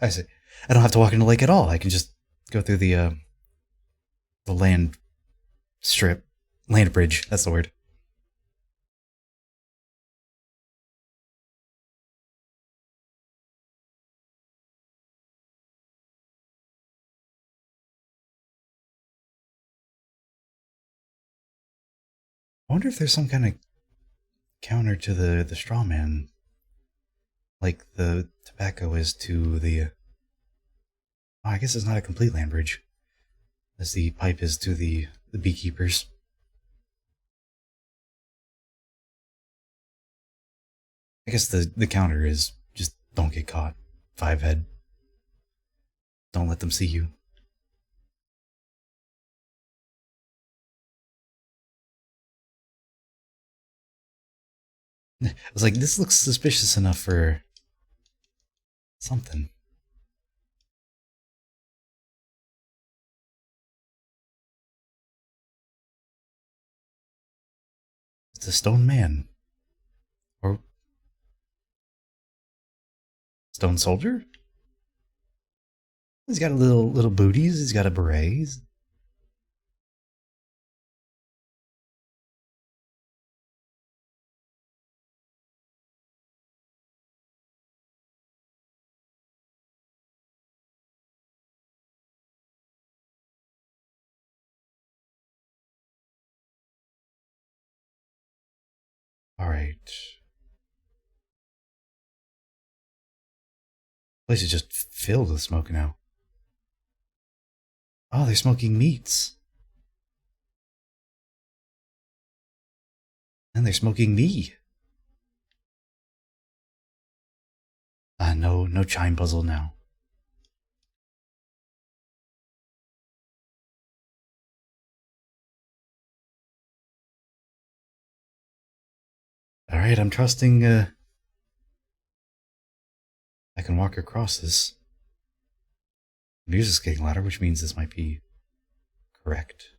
I see. I don't have to walk into the lake at all. I can just go through the land strip, land bridge. That's the word. I wonder if there's some kind of counter to the straw man, like the tobacco is to the. Oh, I guess it's not a complete land bridge, as the pipe is to the beekeepers. I guess the counter is just don't get caught. 5 head. Don't let them see you. I was like, this looks suspicious enough for something. It's a stone man. Or stone soldier? He's got a little booties, he's got a beret. Alright. Place is just filled with smoke now. Oh, they're smoking meats. And they're smoking me. No chime puzzle now. Alright, I'm trusting, I can walk across this. Here's a skating ladder, which means this might be correct.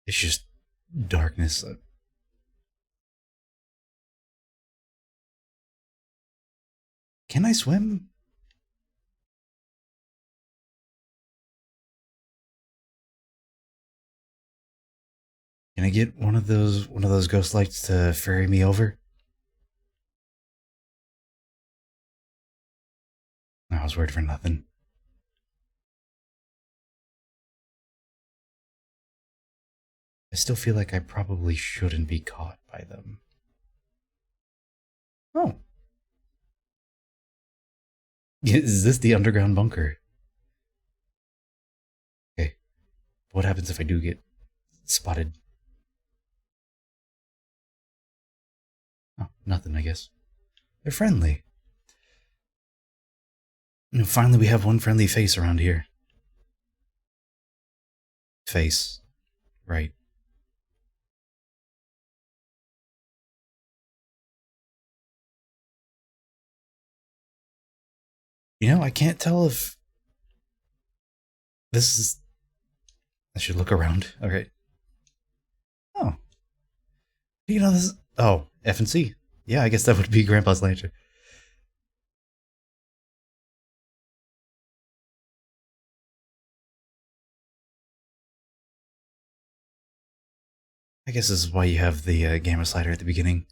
It's just darkness. Can I swim? Can I get one of those ghost lights to ferry me over? No, I was worried for nothing. I still feel like I probably shouldn't be caught by them. Oh. Is this the underground bunker? Okay. What happens if I do get spotted? Oh, nothing, I guess. They're friendly. Finally, we have one friendly face around here. Face. Right. I can't tell if this is... I should look around. Okay. Oh. This is... Oh, F and C. Yeah, I guess that would be Grandpa's lantern. I guess this is why you have the gamma slider at the beginning.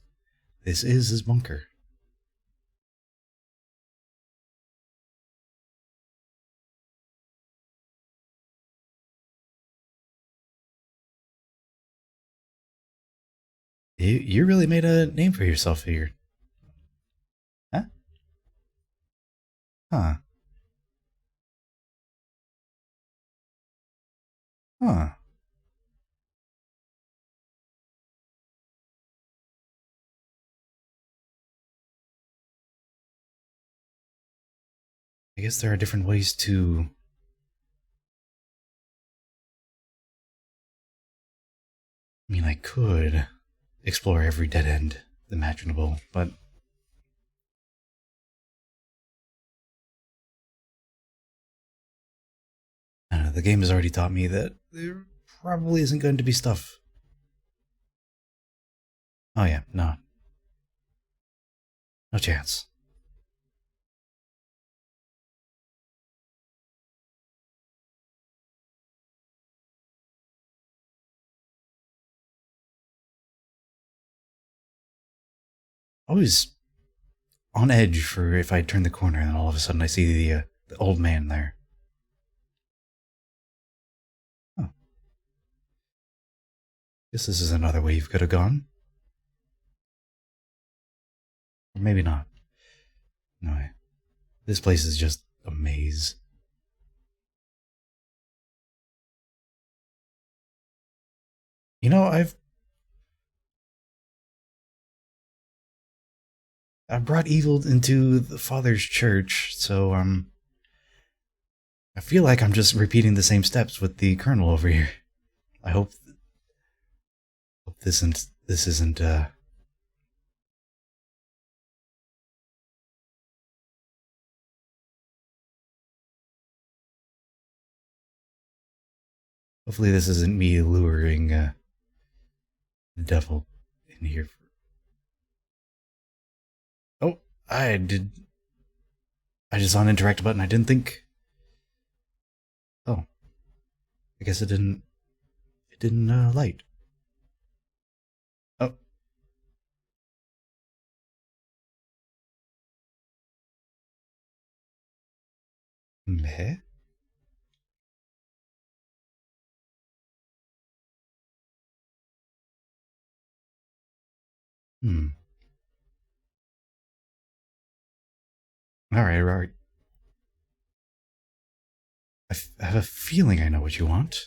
This is his bunker. You really made a name for yourself here. Huh? Huh. Huh. I guess there are different ways to... I mean, I could explore every dead end imaginable, but I don't know, the game has already taught me that there probably isn't going to be stuff. Oh yeah, no. No chance. Always on edge for if I turn the corner and then all of a sudden I see the old man there. Oh, guess this is another way you could have gone. Or maybe not. No, this place is just a maze. You know, I brought evil into the Father's church, so I feel like I'm just repeating the same steps with the Colonel over here. I hope this isn't hopefully this isn't me luring the devil in here. Oh, I did. I just saw an interact button. I didn't think. Oh, I guess it didn't. It didn't light. Oh, meh. Hmm. All right, all right. I have a feeling I know what you want.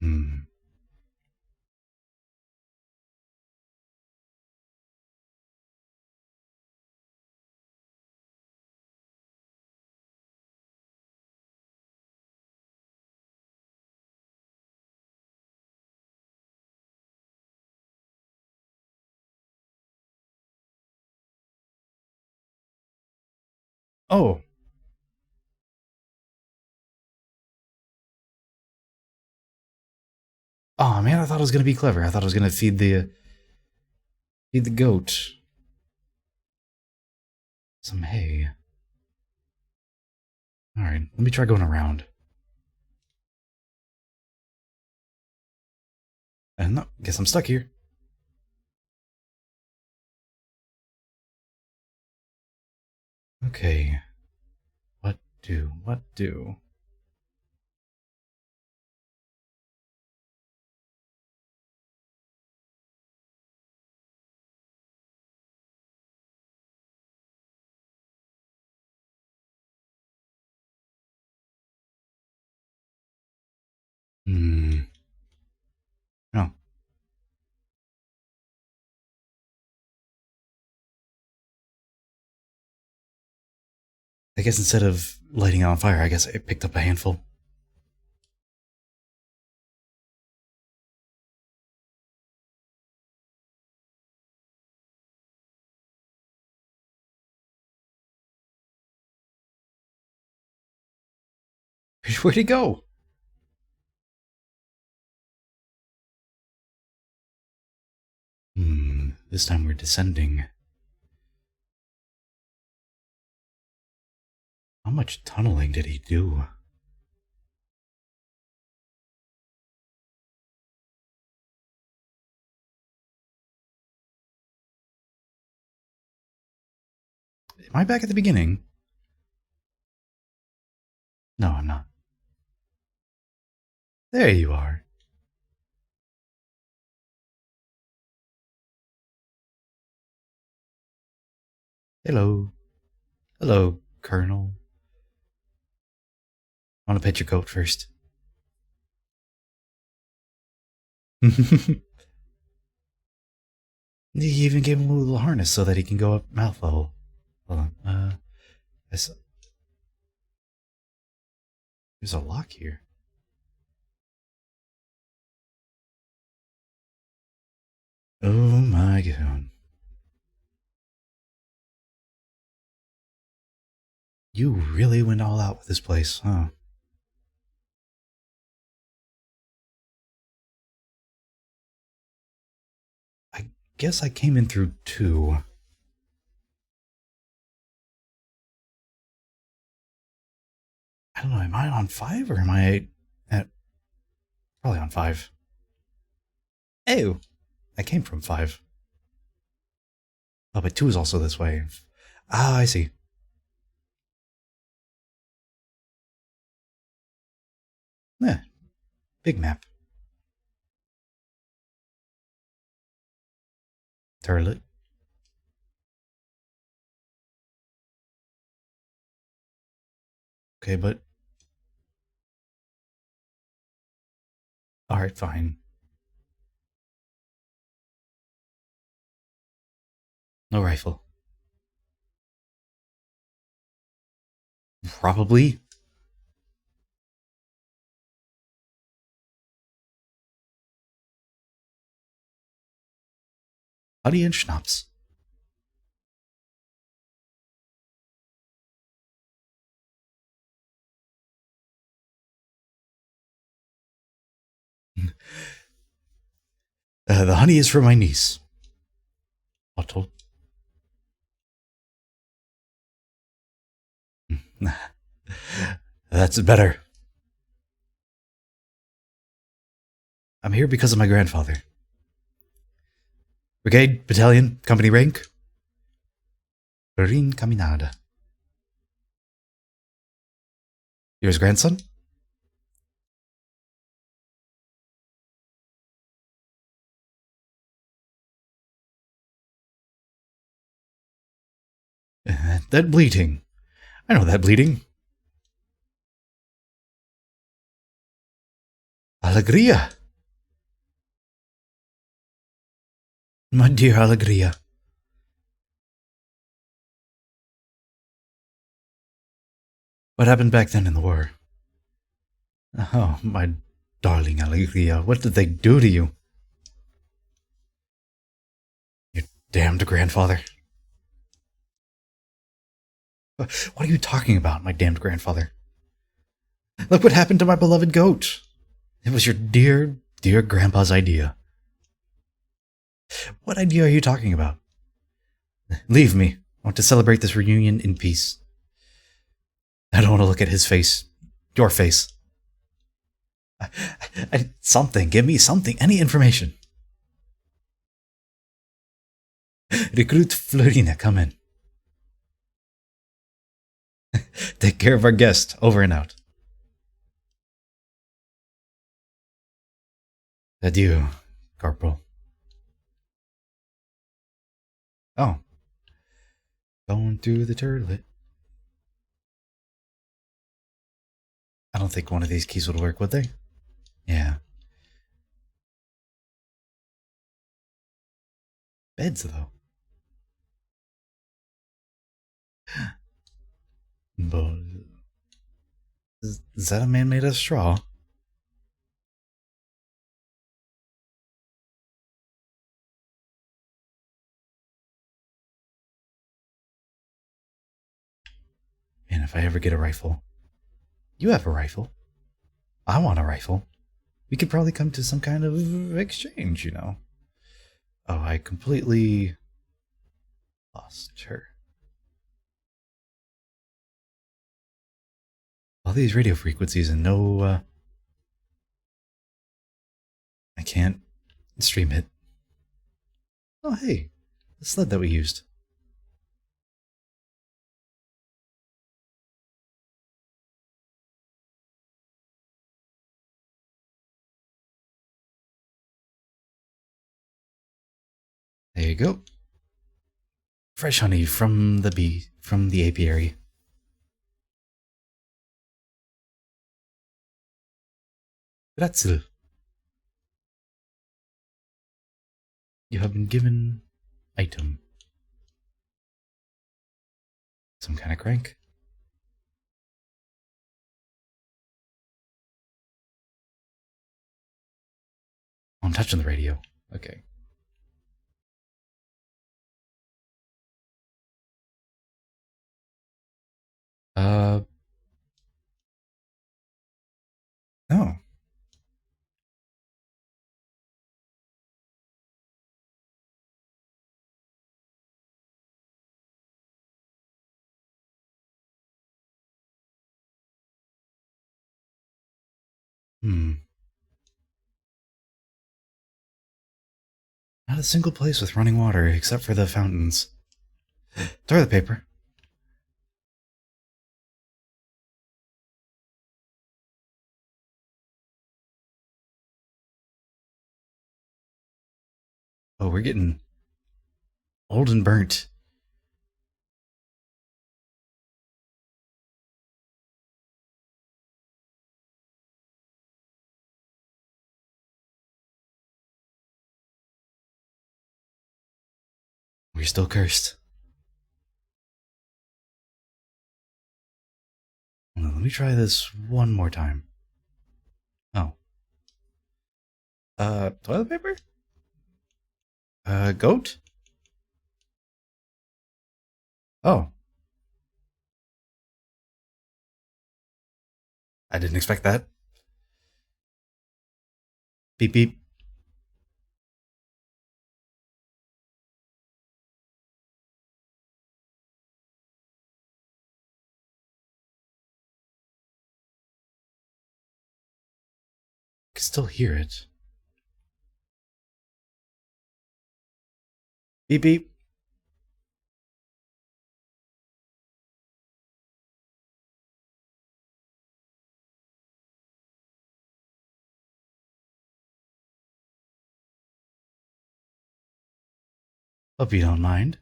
Hmm. Oh. Oh man, I thought it was gonna be clever. I thought I was gonna feed the goat some hay. All right, let me try going around. And no, guess I'm stuck here. Okay. What do? What do? Hmm. No. I guess instead of lighting it on fire, I guess I picked up a handful. Where'd he go? Hmm. This time we're descending. How much tunneling did he do? Am I back at the beginning? No, I'm not. There you are. Hello. Hello, Colonel. I want to pet your goat first. He even gave him a little harness so that he can go up mouth level. Hold on. There's a lock here. Oh my god. You really went all out with this place, huh? I guess I came in through 2. I don't know, am I on 5 or am I at... Probably on 5. Oh! I came from 5. Oh, but 2 is also this way. Ah, I see. Yeah, big map. Turlet. Okay, but... Alright, fine. No rifle. Probably. Honey and schnapps. The honey is for my niece. Otto. That's better. I'm here because of my grandfather. Brigade, battalion, company rank. Marine Caminada. You're his grandson? That bleeding. I know that bleeding. Alegria. My dear Alegria. What happened back then in the war? Oh, my darling Alegria, what did they do to you? Your damned grandfather. What are you talking about, my damned grandfather? Look what happened to my beloved goat. It was your dear, dear grandpa's idea. What idea are you talking about? Leave me. I want to celebrate this reunion in peace. I don't want to look at his face. Your face. Something. Give me something. Any information. Recruit Florina, come in. Take care of our guest. Over and out. Adieu, Corporal. Oh. Going through the turlet. I don't think one of these keys would work, would they? Yeah. Beds, though. But is that a man made of straw? And if I ever get a rifle. You have a rifle. I want a rifle. We could probably come to some kind of exchange, you know. Oh, I completely lost her. All these radio frequencies and no, I can't stream it. Oh, hey, the sled that we used. There you go. Fresh honey from the bee, from the apiary. Grazie. You have been given item. Some kind of crank. Oh, I'm touching the radio. Okay. No. Hmm. Not a single place with running water except for the fountains. Toilet paper. Oh, we're getting old and burnt. We're still cursed. Well, let me try this one more time. Oh. Toilet paper? Goat? Oh. I didn't expect that. Beep beep. I can still hear it. Beep beep. Hope you don't mind.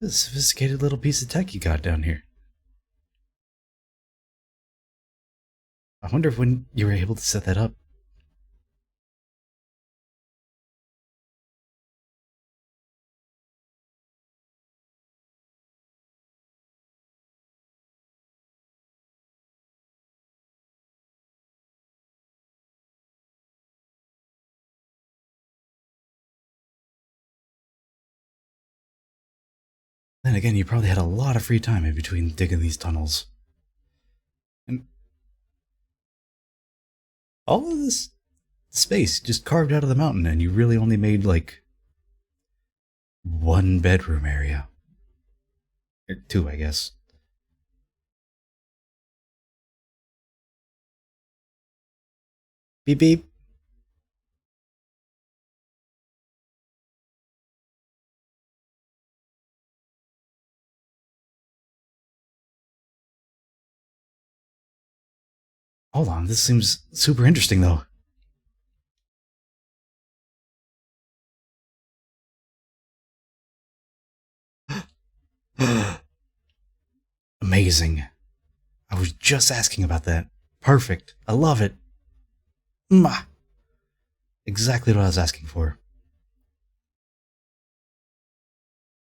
This sophisticated little piece of tech you got down here. I wonder if when you were able to set that up. Then again, you probably had a lot of free time in between digging these tunnels. And all of this space just carved out of the mountain, and you really only made like one bedroom area. Or two, I guess. Beep beep. Hold on, this seems super interesting though. Amazing. I was just asking about that. Perfect. I love it. Mwah. Exactly what I was asking for.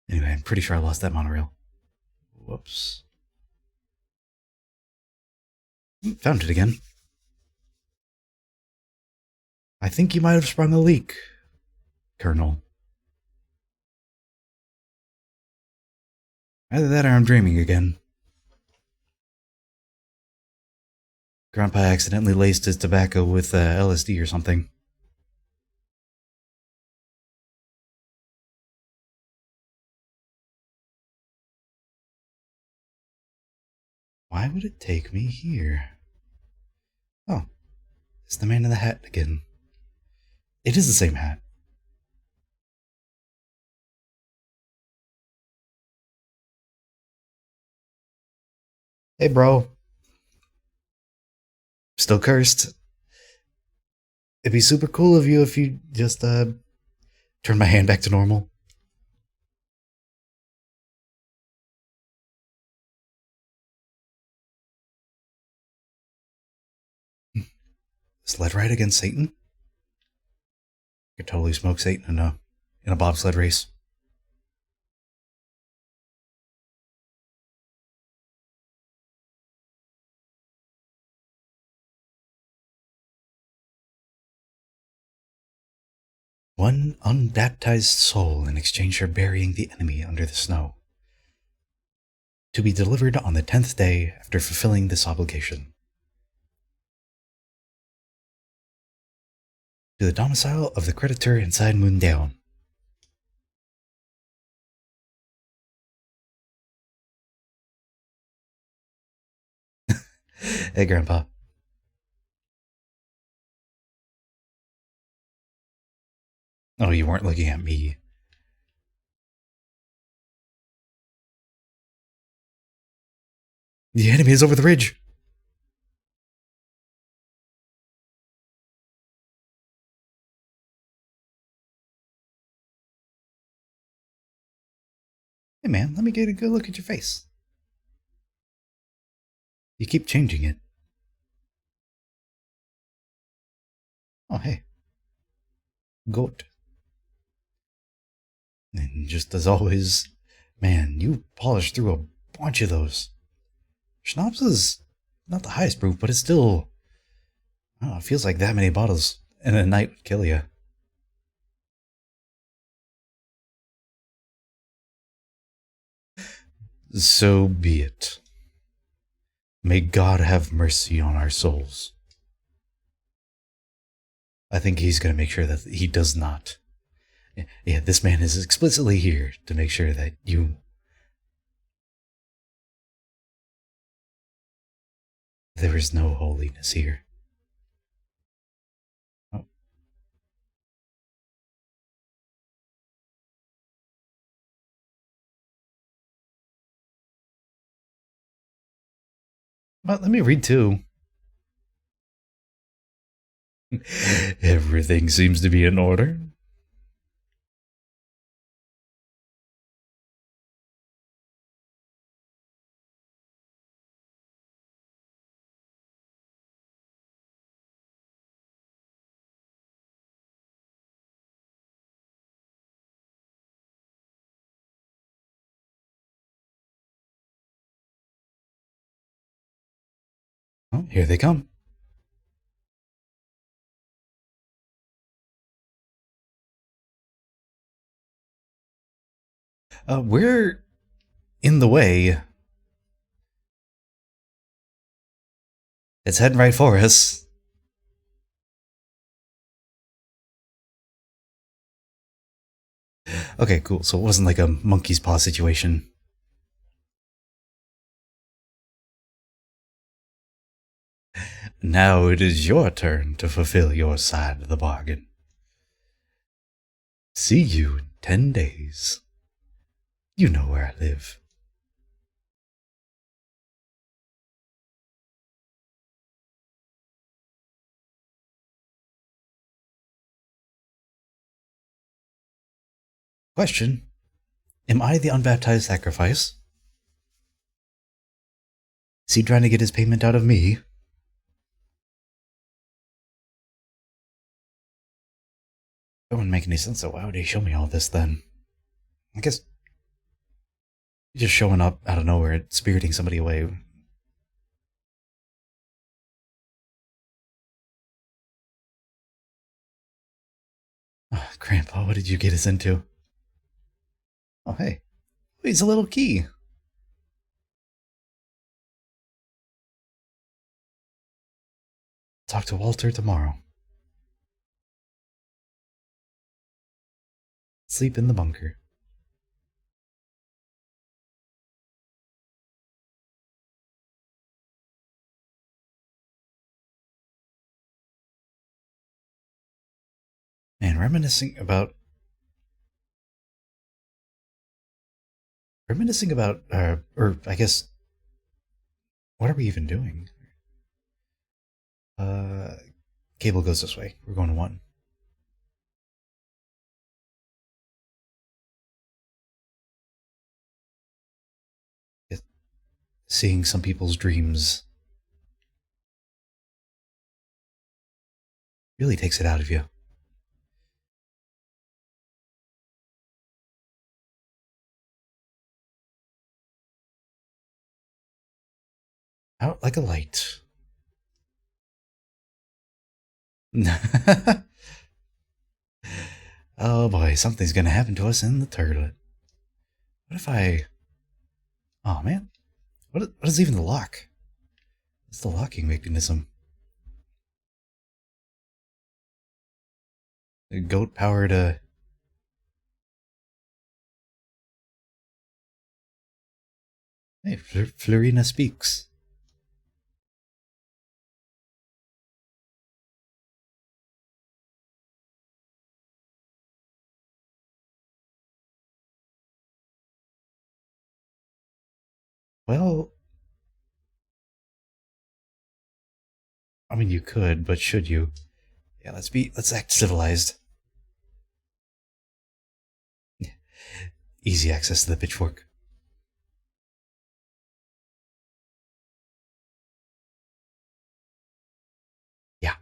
Anyway, I'm pretty sure I lost that monorail. Whoops. Found it again. I think you might have sprung a leak, Colonel. Either that or I'm dreaming again. Grandpa accidentally laced his tobacco with LSD or something. Why would it take me here? Oh, it's the man in the hat again. It is the same hat. Hey, bro. Still cursed. It'd be super cool of you if you just turn my hand back to normal. Sled ride against Satan? Could totally smoke Satan in a bobsled race. One unbaptized soul in exchange for burying the enemy under the snow. To be delivered on the 10th day after fulfilling this obligation. To the domicile of the creditor inside Mundaun. Hey, Grandpa. Oh, you weren't looking at me. The enemy is over the ridge. Hey, man, let me get a good look at your face. You keep changing it. Oh, hey. Goat. And just as always, man, you polished through a bunch of those. Schnapps is not the highest proof, but it's still. Oh, it feels like that many bottles in a night would kill you. So be it. May God have mercy on our souls. I think he's going to make sure that he does not. Yeah, this man is explicitly here to make sure that there is no holiness here. Oh. Well, let me read too. Everything seems to be in order. Oh, here they come. We're in the way. It's heading right for us. Okay, cool. So it wasn't like a monkey's paw situation. Now it is your turn to fulfill your side of the bargain. See you in 10 days. You know where I live. Question: am I the unbaptized sacrifice? Is he trying to get his payment out of me? That wouldn't make any sense, so why would he show me all this then? I guess just showing up out of nowhere, spiriting somebody away. Oh, Grandpa, what did you get us into? Oh, hey. He's a little key. Talk to Walter tomorrow. Sleep in the bunker. And reminiscing about, or I guess, what are we even doing? Uh, Cable goes this way. We're going to one. It, Seeing some people's dreams really takes it out of you. Out like a light. Oh boy, something's gonna happen to us in the toilet. What if I... Oh man, what is even the lock? What's the locking mechanism? A goat powered Hey, Florina speaks. Well, I mean you could, but should you? Yeah, let's act civilized. Easy access to the pitchfork. Yeah,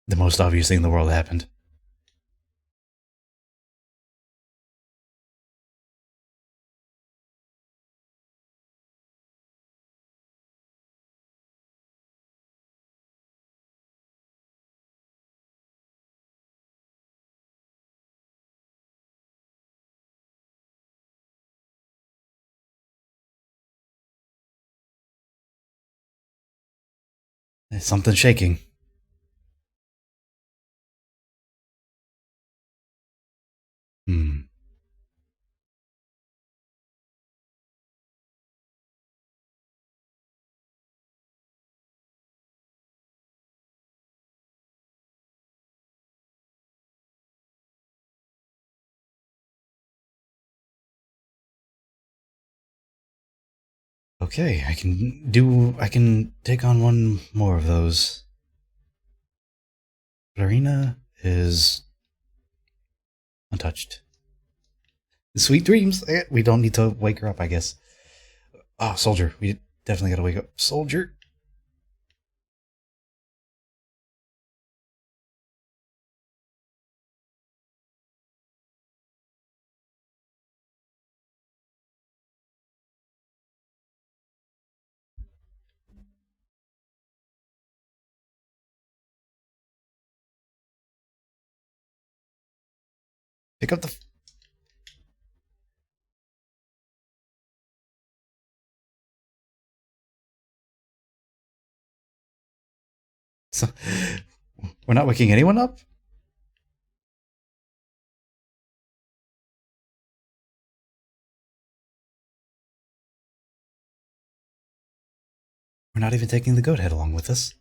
the most obvious thing in the world happened. There's something shaking. Hmm. Okay, I can take on one more of those. Florina is untouched. Sweet dreams. We don't need to wake her up, I guess. Oh, soldier. We definitely gotta wake up. Soldier. Pick up the. So, we're not waking anyone up? We're not even taking the goat head along with us.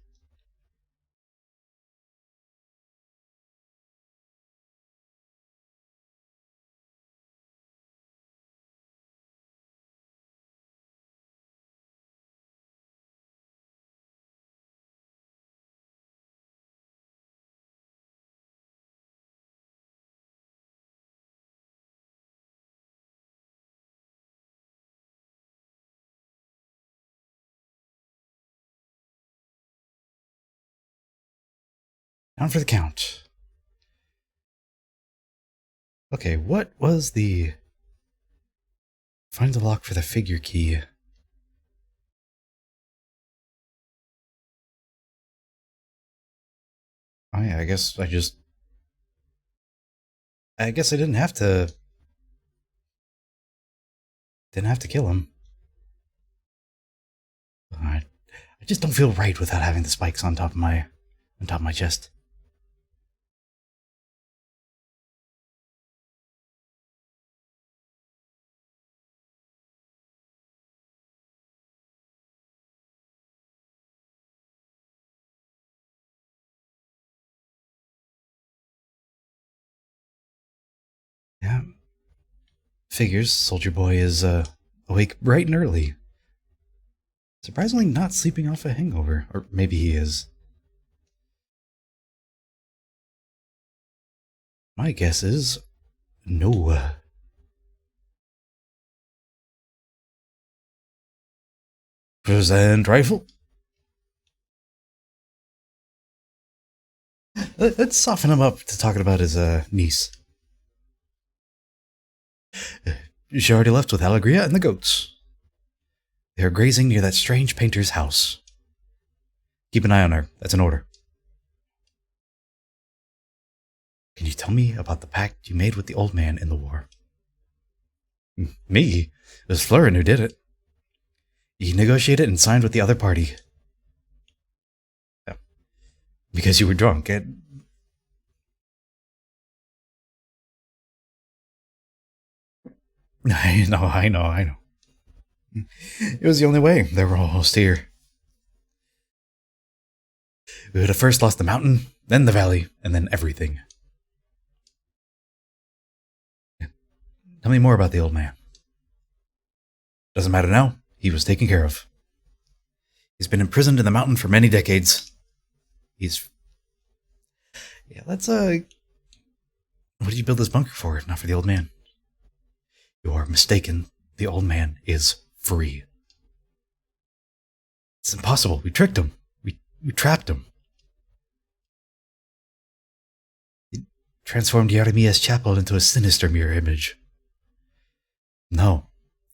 Down for the count. Okay, what was the. Find the lock for the figure key. Oh yeah, I guess I didn't have to kill him. I just don't feel right without having the spikes on top of my chest. Yeah, figures. Soldier Boy is awake bright and early. Surprisingly not sleeping off a hangover. Or maybe he is. My guess is no. Present rifle. Let's soften him up to talking about his niece. She already left with Alegria and the goats. They are grazing near that strange painter's house. Keep an eye on her. That's an order. Can you tell me about the pact you made with the old man in the war? Me? It was Florin who did it. He negotiated and signed with the other party. Because you were drunk. I know. It was the only way. They were almost here. We would have first lost the mountain, then the valley, and then everything. Tell me more about the old man. Doesn't matter now. He was taken care of. He's been imprisoned in the mountain for many decades. He's... Yeah, let's, What did you build this bunker for, if not for the old man? You are mistaken. The old man is free. It's impossible. We tricked him. We trapped him. He transformed Jeremiah's chapel into a sinister mirror image. No,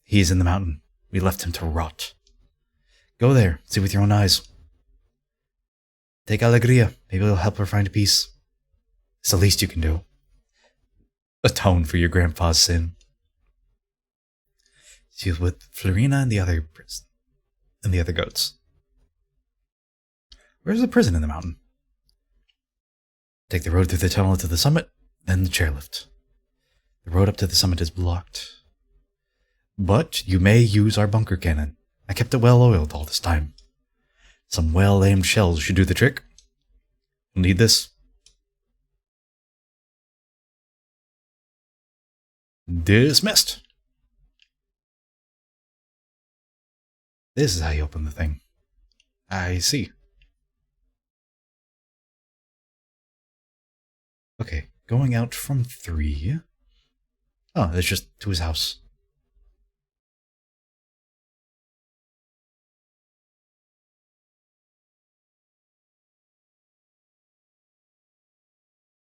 he is in the mountain. We left him to rot. Go there, see with your own eyes. Take Alegria. Maybe it'll help her find peace. It's the least you can do. Atone for your grandpa's sin. She's with Florina and the other goats. Where's the prison in the mountain? Take the road through the tunnel to the summit, then the chairlift. The road up to the summit is blocked. But you may use our bunker cannon. I kept it well oiled all this time. Some well-aimed shells should do the trick. You'll need this. Dismissed. This is how you open the thing. I see. Okay, going out from 3. Oh, that's just to his house.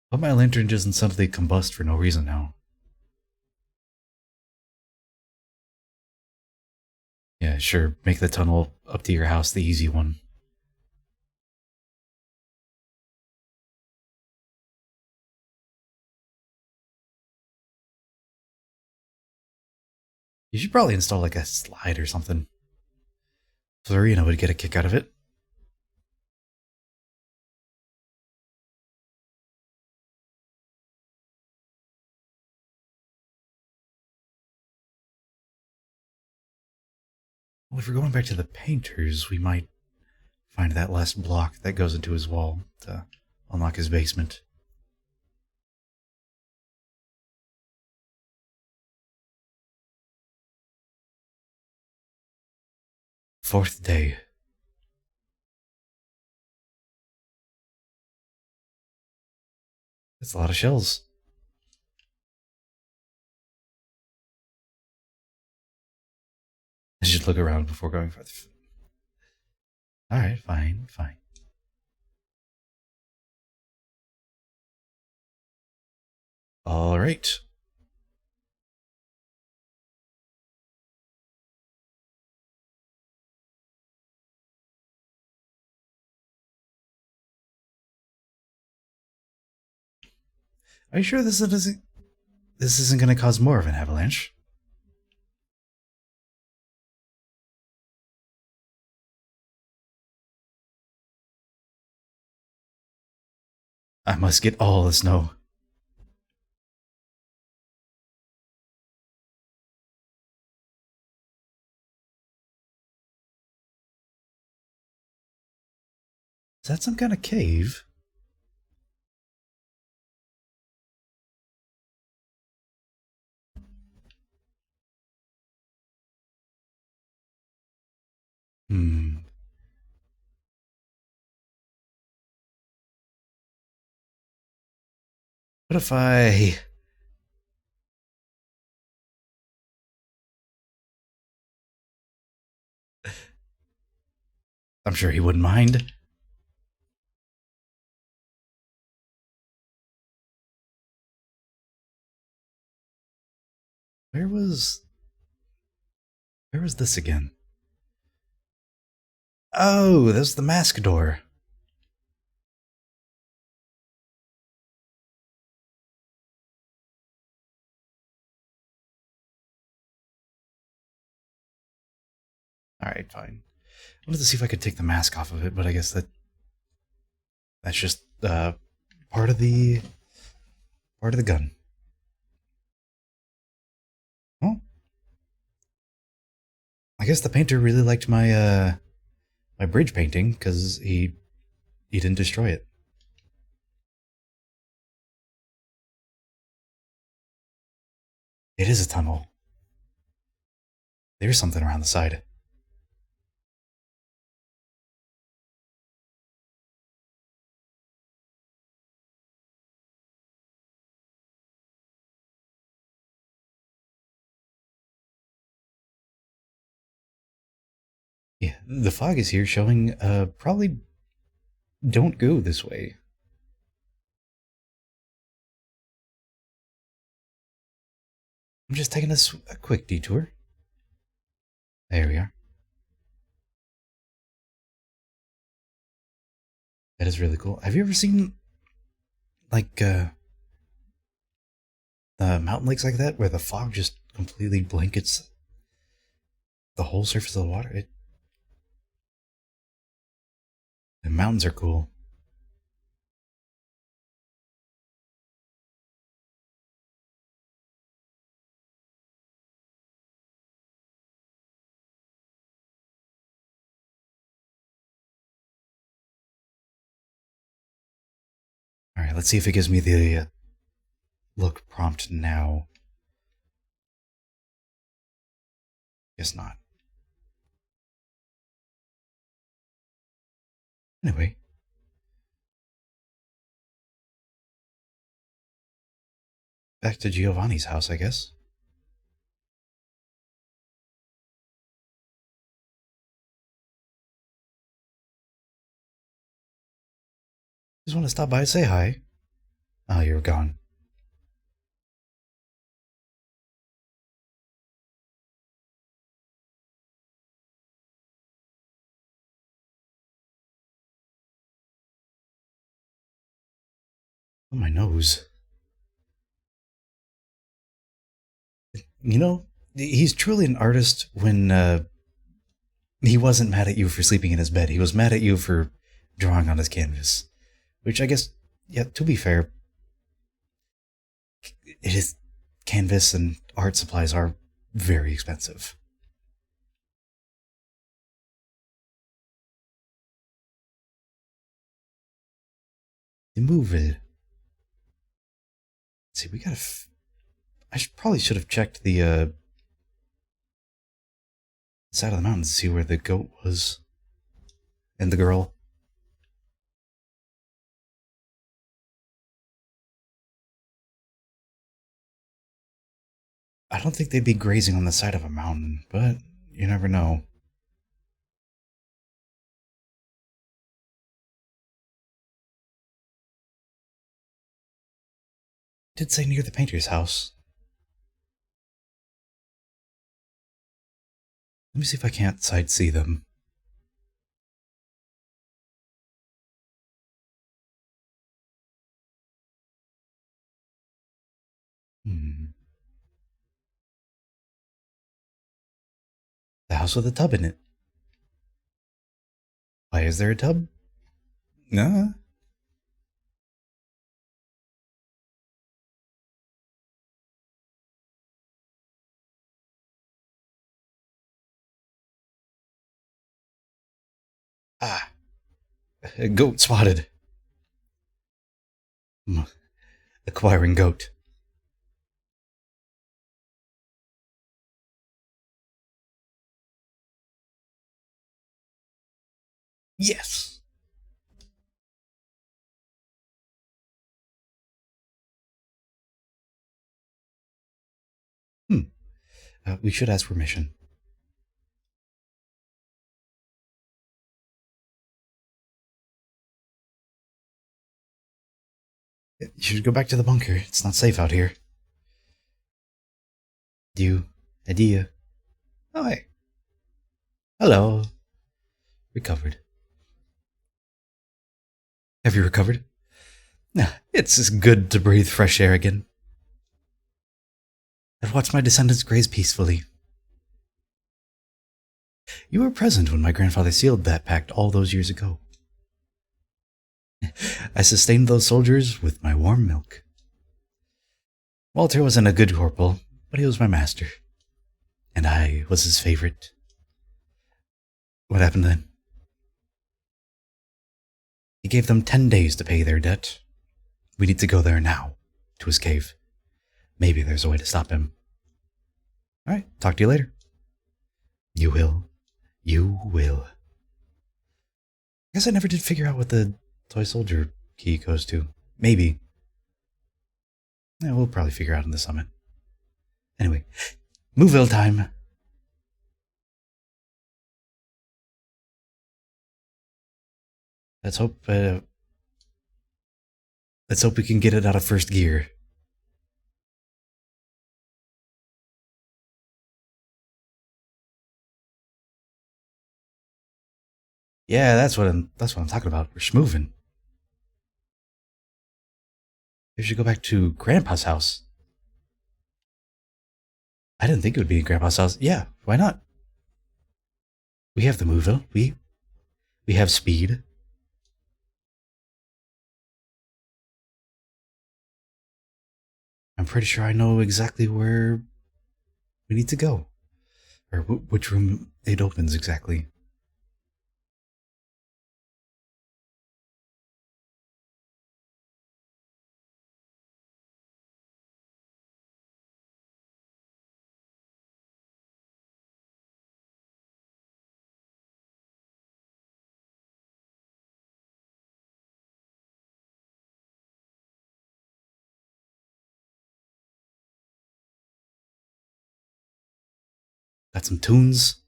But my lantern doesn't suddenly combust for no reason now. Yeah, sure, make the tunnel up to your house the easy one. You should probably install like a slide or something. Florina would get a kick out of it. Well, if we're going back to the painters, we might find that last block that goes into his wall to unlock his basement. Fourth day. That's a lot of shells. I should look around before going further. Alright, fine. Alright. Are you sure this isn't going to cause more of an avalanche? I must get all the snow. Is that some kind of cave? Hmm. What if I... I'm sure he wouldn't mind. Where was... Where was this again? Oh, that's the mask door. Alright, fine. I wanted to see if I could take the mask off of it, but I guess that's just part of the gun. Well, I guess the painter really liked my bridge painting because he didn't destroy it. It is a tunnel. There's something around the side. Yeah, the fog is here showing probably don't go this way. I'm just taking a quick detour. There we are. That is really cool. Have you ever seen like mountain lakes like that where the fog just completely blankets the whole surface of the water? The mountains are cool. All right, let's see if it gives me the look prompt now. Guess not. Anyway, back to Giovanni's house, I guess. Just want to stop by and say hi. Oh, you're gone. Oh, my nose. You know, he's truly an artist when he wasn't mad at you for sleeping in his bed. He was mad at you for drawing on his canvas. Which I guess, yeah, to be fair, it is canvas and art supplies are very expensive. Move it. Let's see, we gotta. Probably should have checked the side of the mountain to see where the goat was and the girl. I don't think they'd be grazing on the side of a mountain, but you never know. It did say near the painter's house. Let me see if I can't sightsee them. Hmm. The house with a tub in it. Why is there a tub? Nah. Ah, a goat spotted. Acquiring goat. Yes. Hmm. We should ask permission. You should go back to the bunker. It's not safe out here. You. Adieu. Oh, hey. Hello. Recovered. Have you recovered? Nah, it's just good to breathe fresh air again. I've watched my descendants graze peacefully. You were present when my grandfather sealed that pact all those years ago. I sustained those soldiers with my warm milk. Walter wasn't a good corporal, but he was my master. And I was his favorite. What happened then? He gave them 10 days to pay their debt. We need to go there now, to his cave. Maybe there's a way to stop him. All right, talk to you later. You will. You will. I guess I never did figure out what the toy soldier key goes to. Maybe. Yeah, we'll probably figure out in the summit. Anyway, Moville time. Let's hope. Let's hope we can get it out of first gear. Yeah, that's what I'm talking about. We're schmoving. We should go back to Grandpa's house. I didn't think it would be in Grandpa's house. Yeah, why not? We have the Moville. We have speed. I'm pretty sure I know exactly where we need to go, or which room it opens exactly. Got some tunes,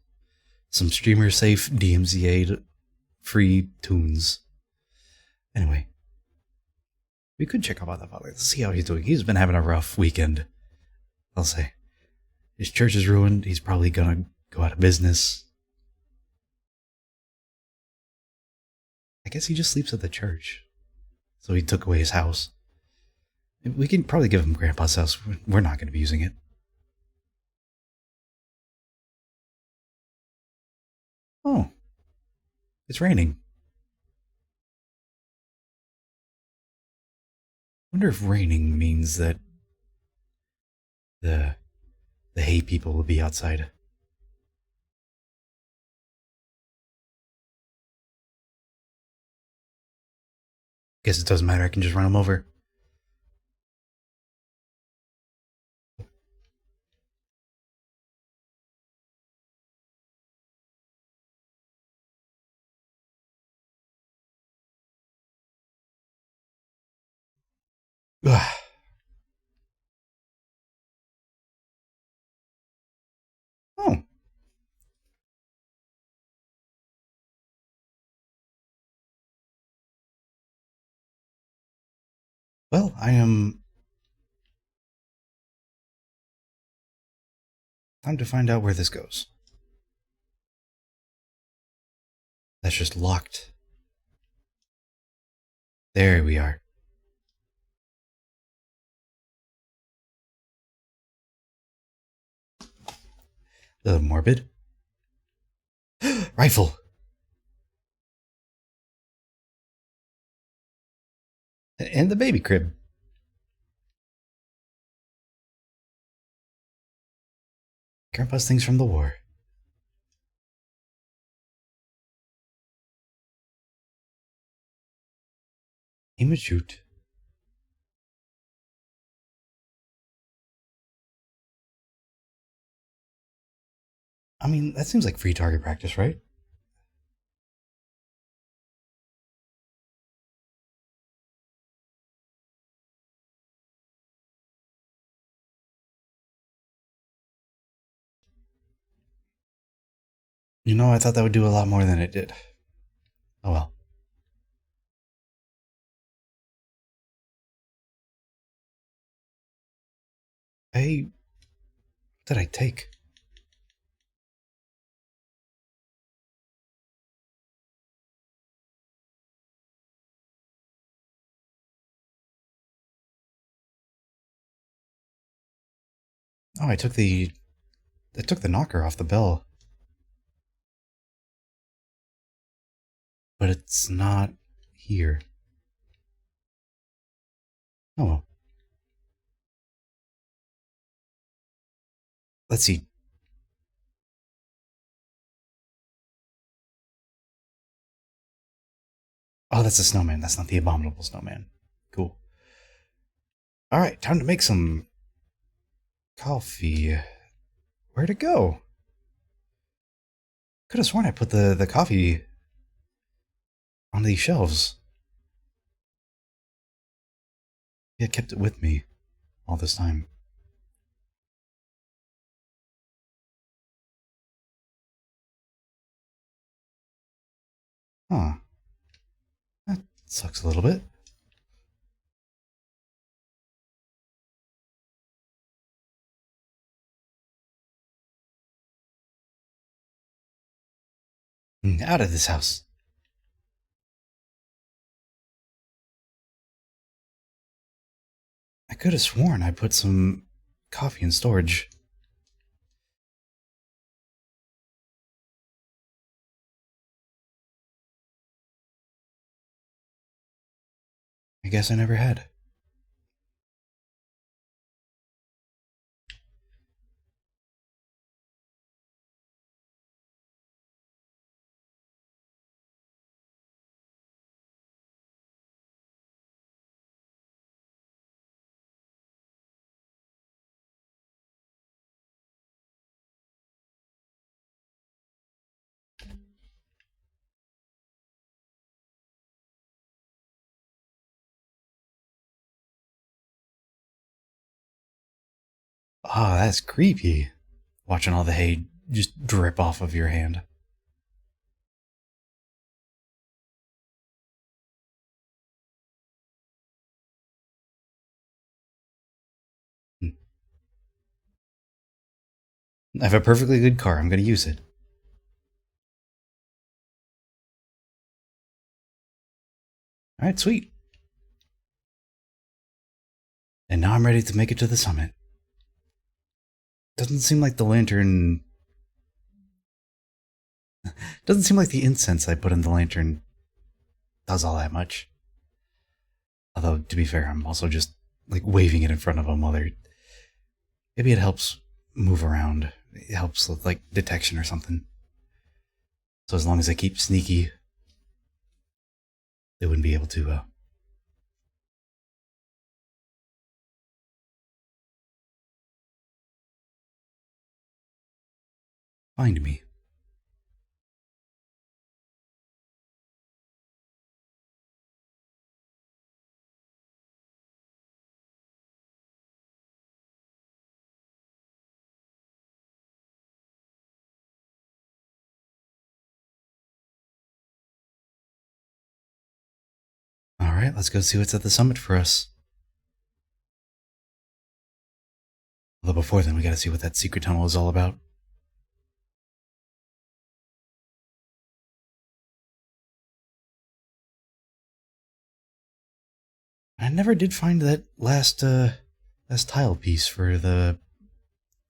some streamer safe DMZA free tunes. Anyway, we could check out that father. Let's see how he's doing. He's been having a rough weekend, I'll say. His church is ruined. He's probably gonna go out of business. I guess he just sleeps at the church. So he took away his house. We can probably give him Grandpa's house. We're not going to be using it. Oh, it's raining. Wonder if raining means that the the hay people will be outside. Guess it doesn't matter. I can just run them over. Ugh. Oh, well, I am. Time to find out where this goes. That's just locked. There we are. The morbid rifle. And the baby crib. Grandpa's things from the war. Aim and shoot. I mean, that seems like free target practice, right? You know, I thought that would do a lot more than it did. Oh well. Hey, what did I take? Oh, I took the knocker off the bell, but it's not here. Oh well. Let's see. Oh, that's a snowman. That's not the abominable snowman. Cool. All right, time to make some coffee. Where'd it go? Could have sworn I put the coffee on these shelves. Yeah, kept it with me all this time. Huh. That sucks a little bit. Out of this house. I could have sworn I put some coffee in storage. I guess I never had. Ah, that's creepy. Watching all the hay just drip off of your hand. Hmm. I have a perfectly good car. I'm going to use it. All right, sweet. And now I'm ready to make it to the summit. Doesn't seem like the lantern. Doesn't seem like the incense I put in the lantern does all that much. Although, to be fair, I'm also just like waving it in front of them while they're. Maybe it helps move around. It helps with like detection or something. So as long as I keep sneaky, they wouldn't be able to find me. All right, let's go see what's at the summit for us. Although before then, we gotta see what that secret tunnel is all about. I never did find that last tile piece for the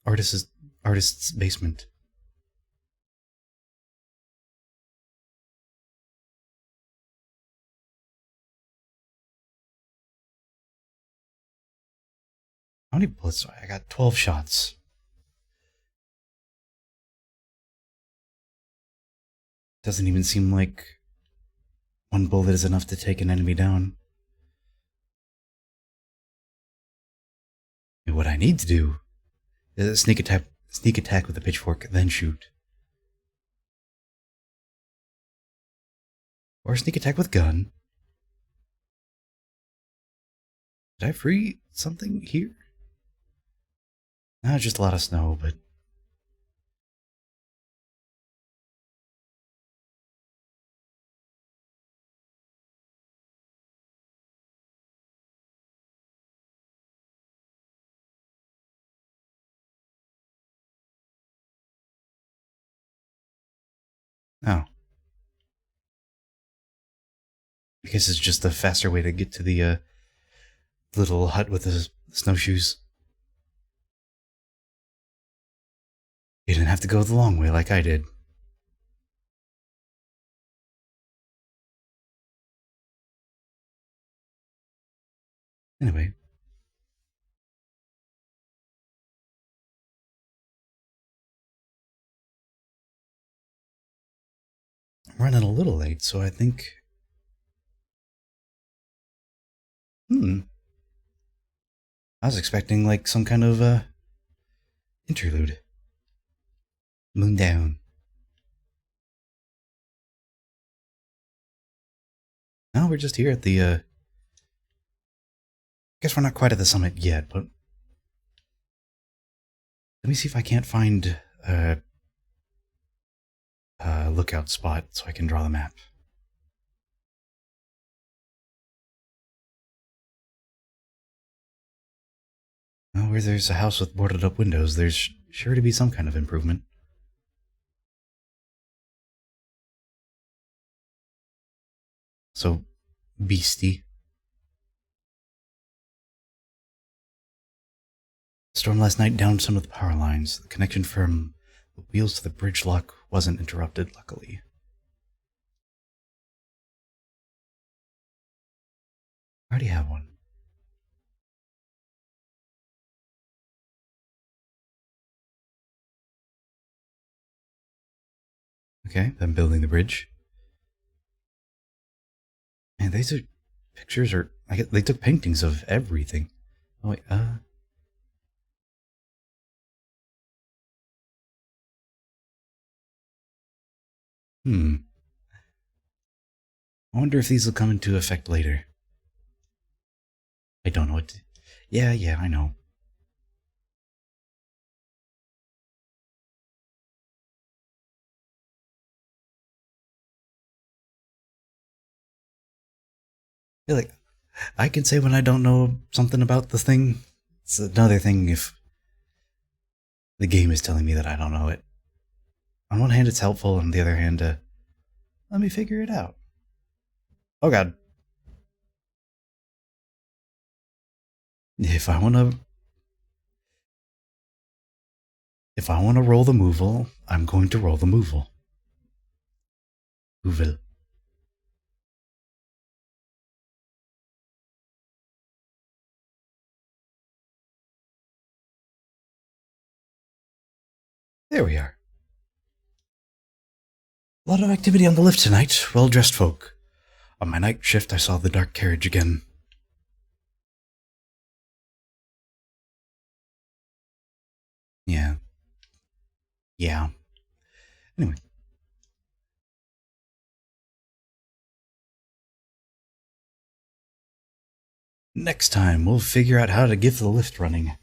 artist's artist's basement. How many bullets do I? Got 12 shots. Doesn't even seem like one bullet is enough to take an enemy down. And what I need to do is sneak attack with a pitchfork, then shoot. Or sneak attack with gun. Did I free something here? Just a lot of snow, but I guess it's just a faster way to get to the little hut with the snowshoes. You didn't have to go the long way like I did. Anyway. I'm running a little late, so I think... I was expecting, like, some kind of, interlude. Mundaun. No, we're just here at the, guess we're not quite at the summit yet, but... Let me see if I can't find a lookout spot so I can draw the map. Well, where there's a house with boarded up windows, there's sure to be some kind of improvement. So, beastie. The storm last night downed some of the power lines. The connection from the wheels to the bridge lock wasn't interrupted, luckily. I already have one. Okay, I'm building the bridge. Man, these are pictures, or they took paintings of everything. Oh wait, I wonder if these will come into effect later. I don't know what to... Yeah, I know. I feel like I can say when I don't know something about the thing. It's another thing if the game is telling me that I don't know it. On one hand, it's helpful, on the other hand, let me figure it out. Oh god. If I wanna roll the moval, I'm going to roll the moval. Moval. There we are. A lot of activity on the lift tonight. Well-dressed folk. On my night shift, I saw the dark carriage again. Yeah. Anyway. Next time, we'll figure out how to get the lift running.